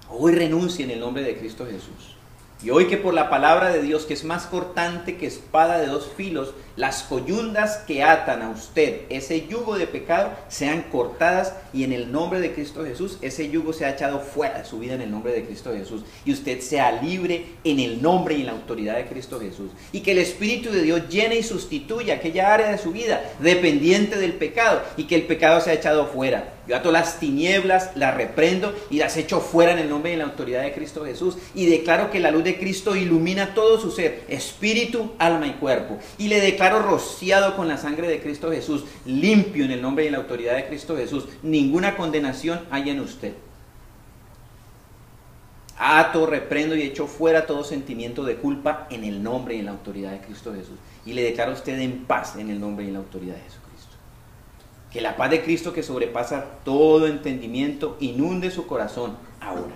Hoy renuncie en el nombre de Cristo Jesús. Y hoy que por la palabra de Dios, que es más cortante que espada de dos filos, las coyundas que atan a usted ese yugo de pecado sean cortadas, y en el nombre de Cristo Jesús ese yugo sea echado fuera de su vida en el nombre de Cristo Jesús, y usted sea libre en el nombre y en la autoridad de Cristo Jesús, y que el Espíritu de Dios llene y sustituya aquella área de su vida dependiente del pecado, y que el pecado sea echado fuera. Yo ato las tinieblas, las reprendo y las echo fuera en el nombre y en la autoridad de Cristo Jesús, y declaro que la luz de Cristo ilumina todo su ser, espíritu, alma y cuerpo, y le declaro rociado con la sangre de Cristo Jesús, limpio en el nombre y en la autoridad de Cristo Jesús. Ninguna condenación hay en usted. Ato, reprendo y echo fuera todo sentimiento de culpa en el nombre y en la autoridad de Cristo Jesús, y le declaro a usted en paz en el nombre y en la autoridad de Jesucristo. Que la paz de Cristo, que sobrepasa todo entendimiento, inunde su corazón ahora.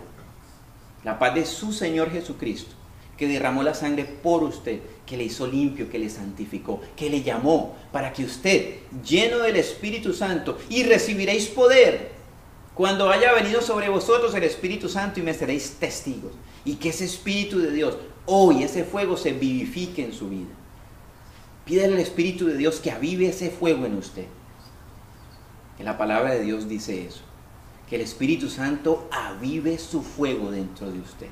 La paz de su Señor Jesucristo, que derramó la sangre por usted, que le hizo limpio, que le santificó, que le llamó, para que usted, lleno del Espíritu Santo, y recibiréis poder cuando haya venido sobre vosotros el Espíritu Santo, y me seréis testigos. Y que ese Espíritu de Dios, hoy ese fuego se vivifique en su vida. Pídele al Espíritu de Dios que avive ese fuego en usted. Que la palabra de Dios dice eso. Que el Espíritu Santo avive su fuego dentro de usted.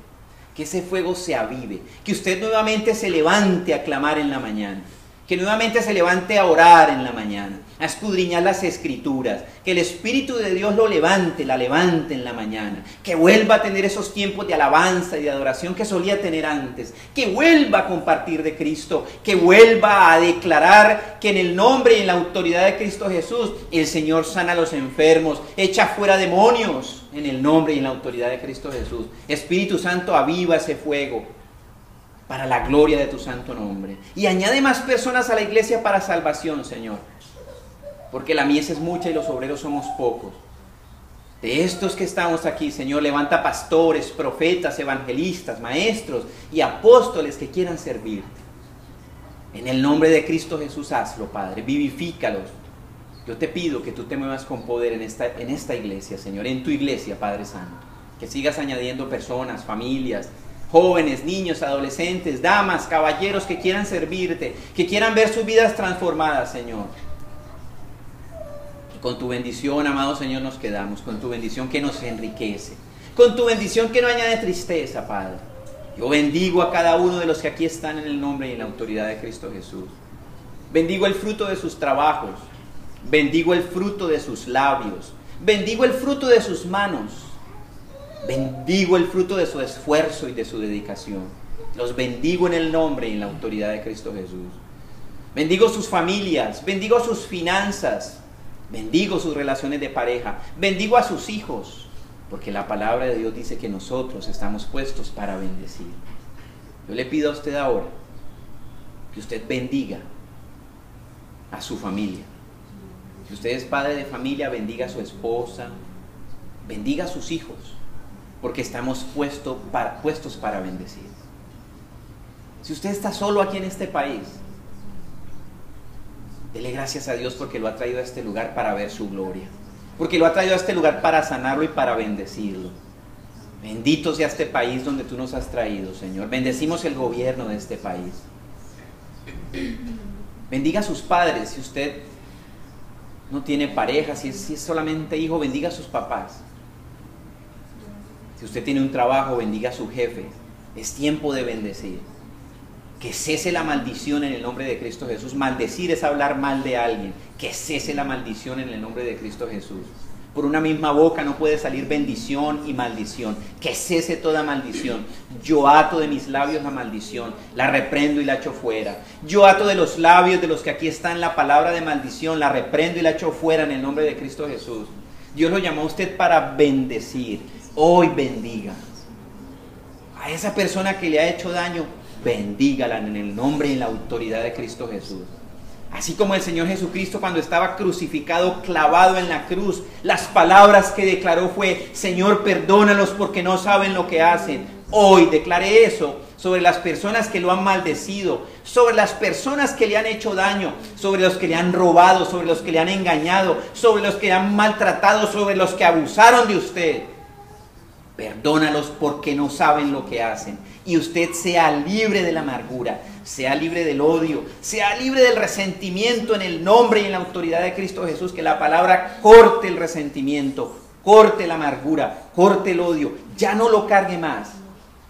Que ese fuego se avive. Que usted nuevamente se levante a clamar en la mañana. Que nuevamente se levante a orar en la mañana, a escudriñar las Escrituras. Que el Espíritu de Dios lo levante, la levante en la mañana. Que vuelva a tener esos tiempos de alabanza y de adoración que solía tener antes. Que vuelva a compartir de Cristo. Que vuelva a declarar que en el nombre y en la autoridad de Cristo Jesús, el Señor sana a los enfermos, echa fuera demonios en el nombre y en la autoridad de Cristo Jesús. Espíritu Santo, aviva ese fuego para la gloria de tu santo nombre. Y añade más personas a la iglesia para salvación, Señor. Porque la mies es mucha y los obreros somos pocos. De estos que estamos aquí, Señor, levanta pastores, profetas, evangelistas, maestros y apóstoles que quieran servirte. En el nombre de Cristo Jesús, hazlo, Padre. Vivifícalos. Yo te pido que tú te muevas con poder en esta iglesia, Señor. En tu iglesia, Padre Santo. Que sigas añadiendo personas, familias, jóvenes, niños, adolescentes, damas, caballeros que quieran servirte, que quieran ver sus vidas transformadas, Señor. Y con tu bendición, amado Señor, nos quedamos, con tu bendición que nos enriquece, con tu bendición que no añade tristeza, Padre. Yo bendigo a cada uno de los que aquí están en el nombre y en la autoridad de Cristo Jesús. Bendigo el fruto de sus trabajos, bendigo el fruto de sus labios, bendigo el fruto de sus manos. Bendigo el fruto de su esfuerzo y de su dedicación. Los bendigo en el nombre y en la autoridad de Cristo Jesús. Bendigo sus familias, bendigo sus finanzas, bendigo sus relaciones de pareja, bendigo a sus hijos, porque la palabra de Dios dice que nosotros estamos puestos para bendecir. Yo le pido a usted ahora que usted bendiga a su familia. Si usted es padre de familia, bendiga a su esposa, bendiga a sus hijos, porque estamos puestos para bendecir. Si usted está solo aquí en este país, dele gracias a Dios porque lo ha traído a este lugar para ver su gloria, porque lo ha traído a este lugar para sanarlo y para bendecirlo. Bendito sea este país donde tú nos has traído, Señor. Bendecimos el gobierno de este país. Bendiga a sus padres. Si usted no tiene pareja, si es solamente hijo, bendiga a sus papás. Si usted tiene un trabajo, bendiga a su jefe. Es tiempo de bendecir. Que cese la maldición en el nombre de Cristo Jesús. Maldecir es hablar mal de alguien. Que cese la maldición en el nombre de Cristo Jesús. Por una misma boca no puede salir bendición y maldición. Que cese toda maldición. Yo ato de mis labios la maldición, la reprendo y la echo fuera. Yo ato de los labios de los que aquí están la palabra de maldición, la reprendo y la echo fuera en el nombre de Cristo Jesús. Dios lo llamó a usted para bendecir. Hoy bendiga. A esa persona que le ha hecho daño, bendígala en el nombre y en la autoridad de Cristo Jesús. Así como el Señor Jesucristo, cuando estaba crucificado, clavado en la cruz, las palabras que declaró fue: Señor, perdónalos porque no saben lo que hacen. Hoy declare eso sobre las personas que lo han maldecido, sobre las personas que le han hecho daño, sobre los que le han robado, sobre los que le han engañado, sobre los que le han maltratado, sobre los que abusaron de usted. Perdónalos porque no saben lo que hacen. Y usted sea libre de la amargura, sea libre del odio, sea libre del resentimiento en el nombre y en la autoridad de Cristo Jesús. Que la palabra corte el resentimiento, corte la amargura, corte el odio. Ya no lo cargue más.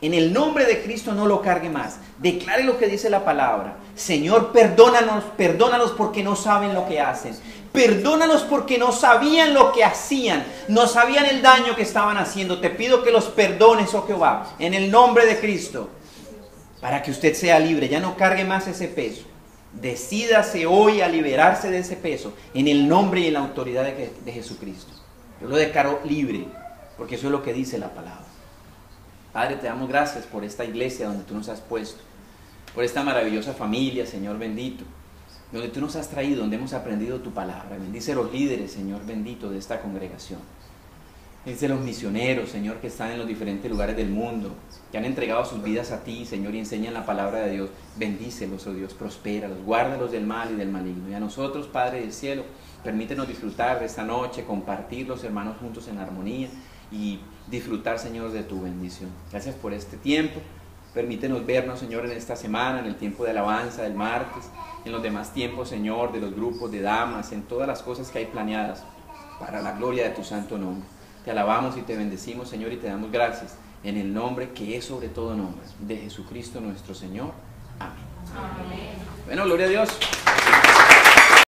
En el nombre de Cristo no lo cargue más. Declare lo que dice la palabra. Señor, perdónanos, perdónanos porque no saben lo que hacen. Perdónanos porque no sabían lo que hacían, no sabían el daño que estaban haciendo. Te pido que los perdones, oh Jehová, en el nombre de Cristo, para que usted sea libre, ya no cargue más ese peso. Decídase hoy a liberarse de ese peso, en el nombre y en la autoridad de Jesucristo. Yo lo declaro libre, porque eso es lo que dice la palabra. Padre, te damos gracias por esta iglesia donde tú nos has puesto, por esta maravillosa familia, Señor bendito, donde tú nos has traído, donde hemos aprendido tu palabra. Bendice a los líderes, Señor bendito, de esta congregación. Bendice a los misioneros, Señor, que están en los diferentes lugares del mundo, que han entregado sus vidas a ti, Señor, y enseñan la palabra de Dios. Bendícelos, oh Dios, prospéralos, guárdalos del mal y del maligno. Y a nosotros, Padre del cielo, permítenos disfrutar de esta noche, compartir los hermanos juntos en armonía y disfrutar, Señor, de tu bendición. Gracias por este tiempo. Permítenos vernos, Señor, en esta semana, en el tiempo de alabanza del martes, en los demás tiempos, Señor, de los grupos de damas, en todas las cosas que hay planeadas para la gloria de tu santo nombre. Te alabamos y te bendecimos, Señor, y te damos gracias en el nombre que es sobre todo nombre, de Jesucristo nuestro Señor. Amén. Amén. Bueno, gloria a Dios.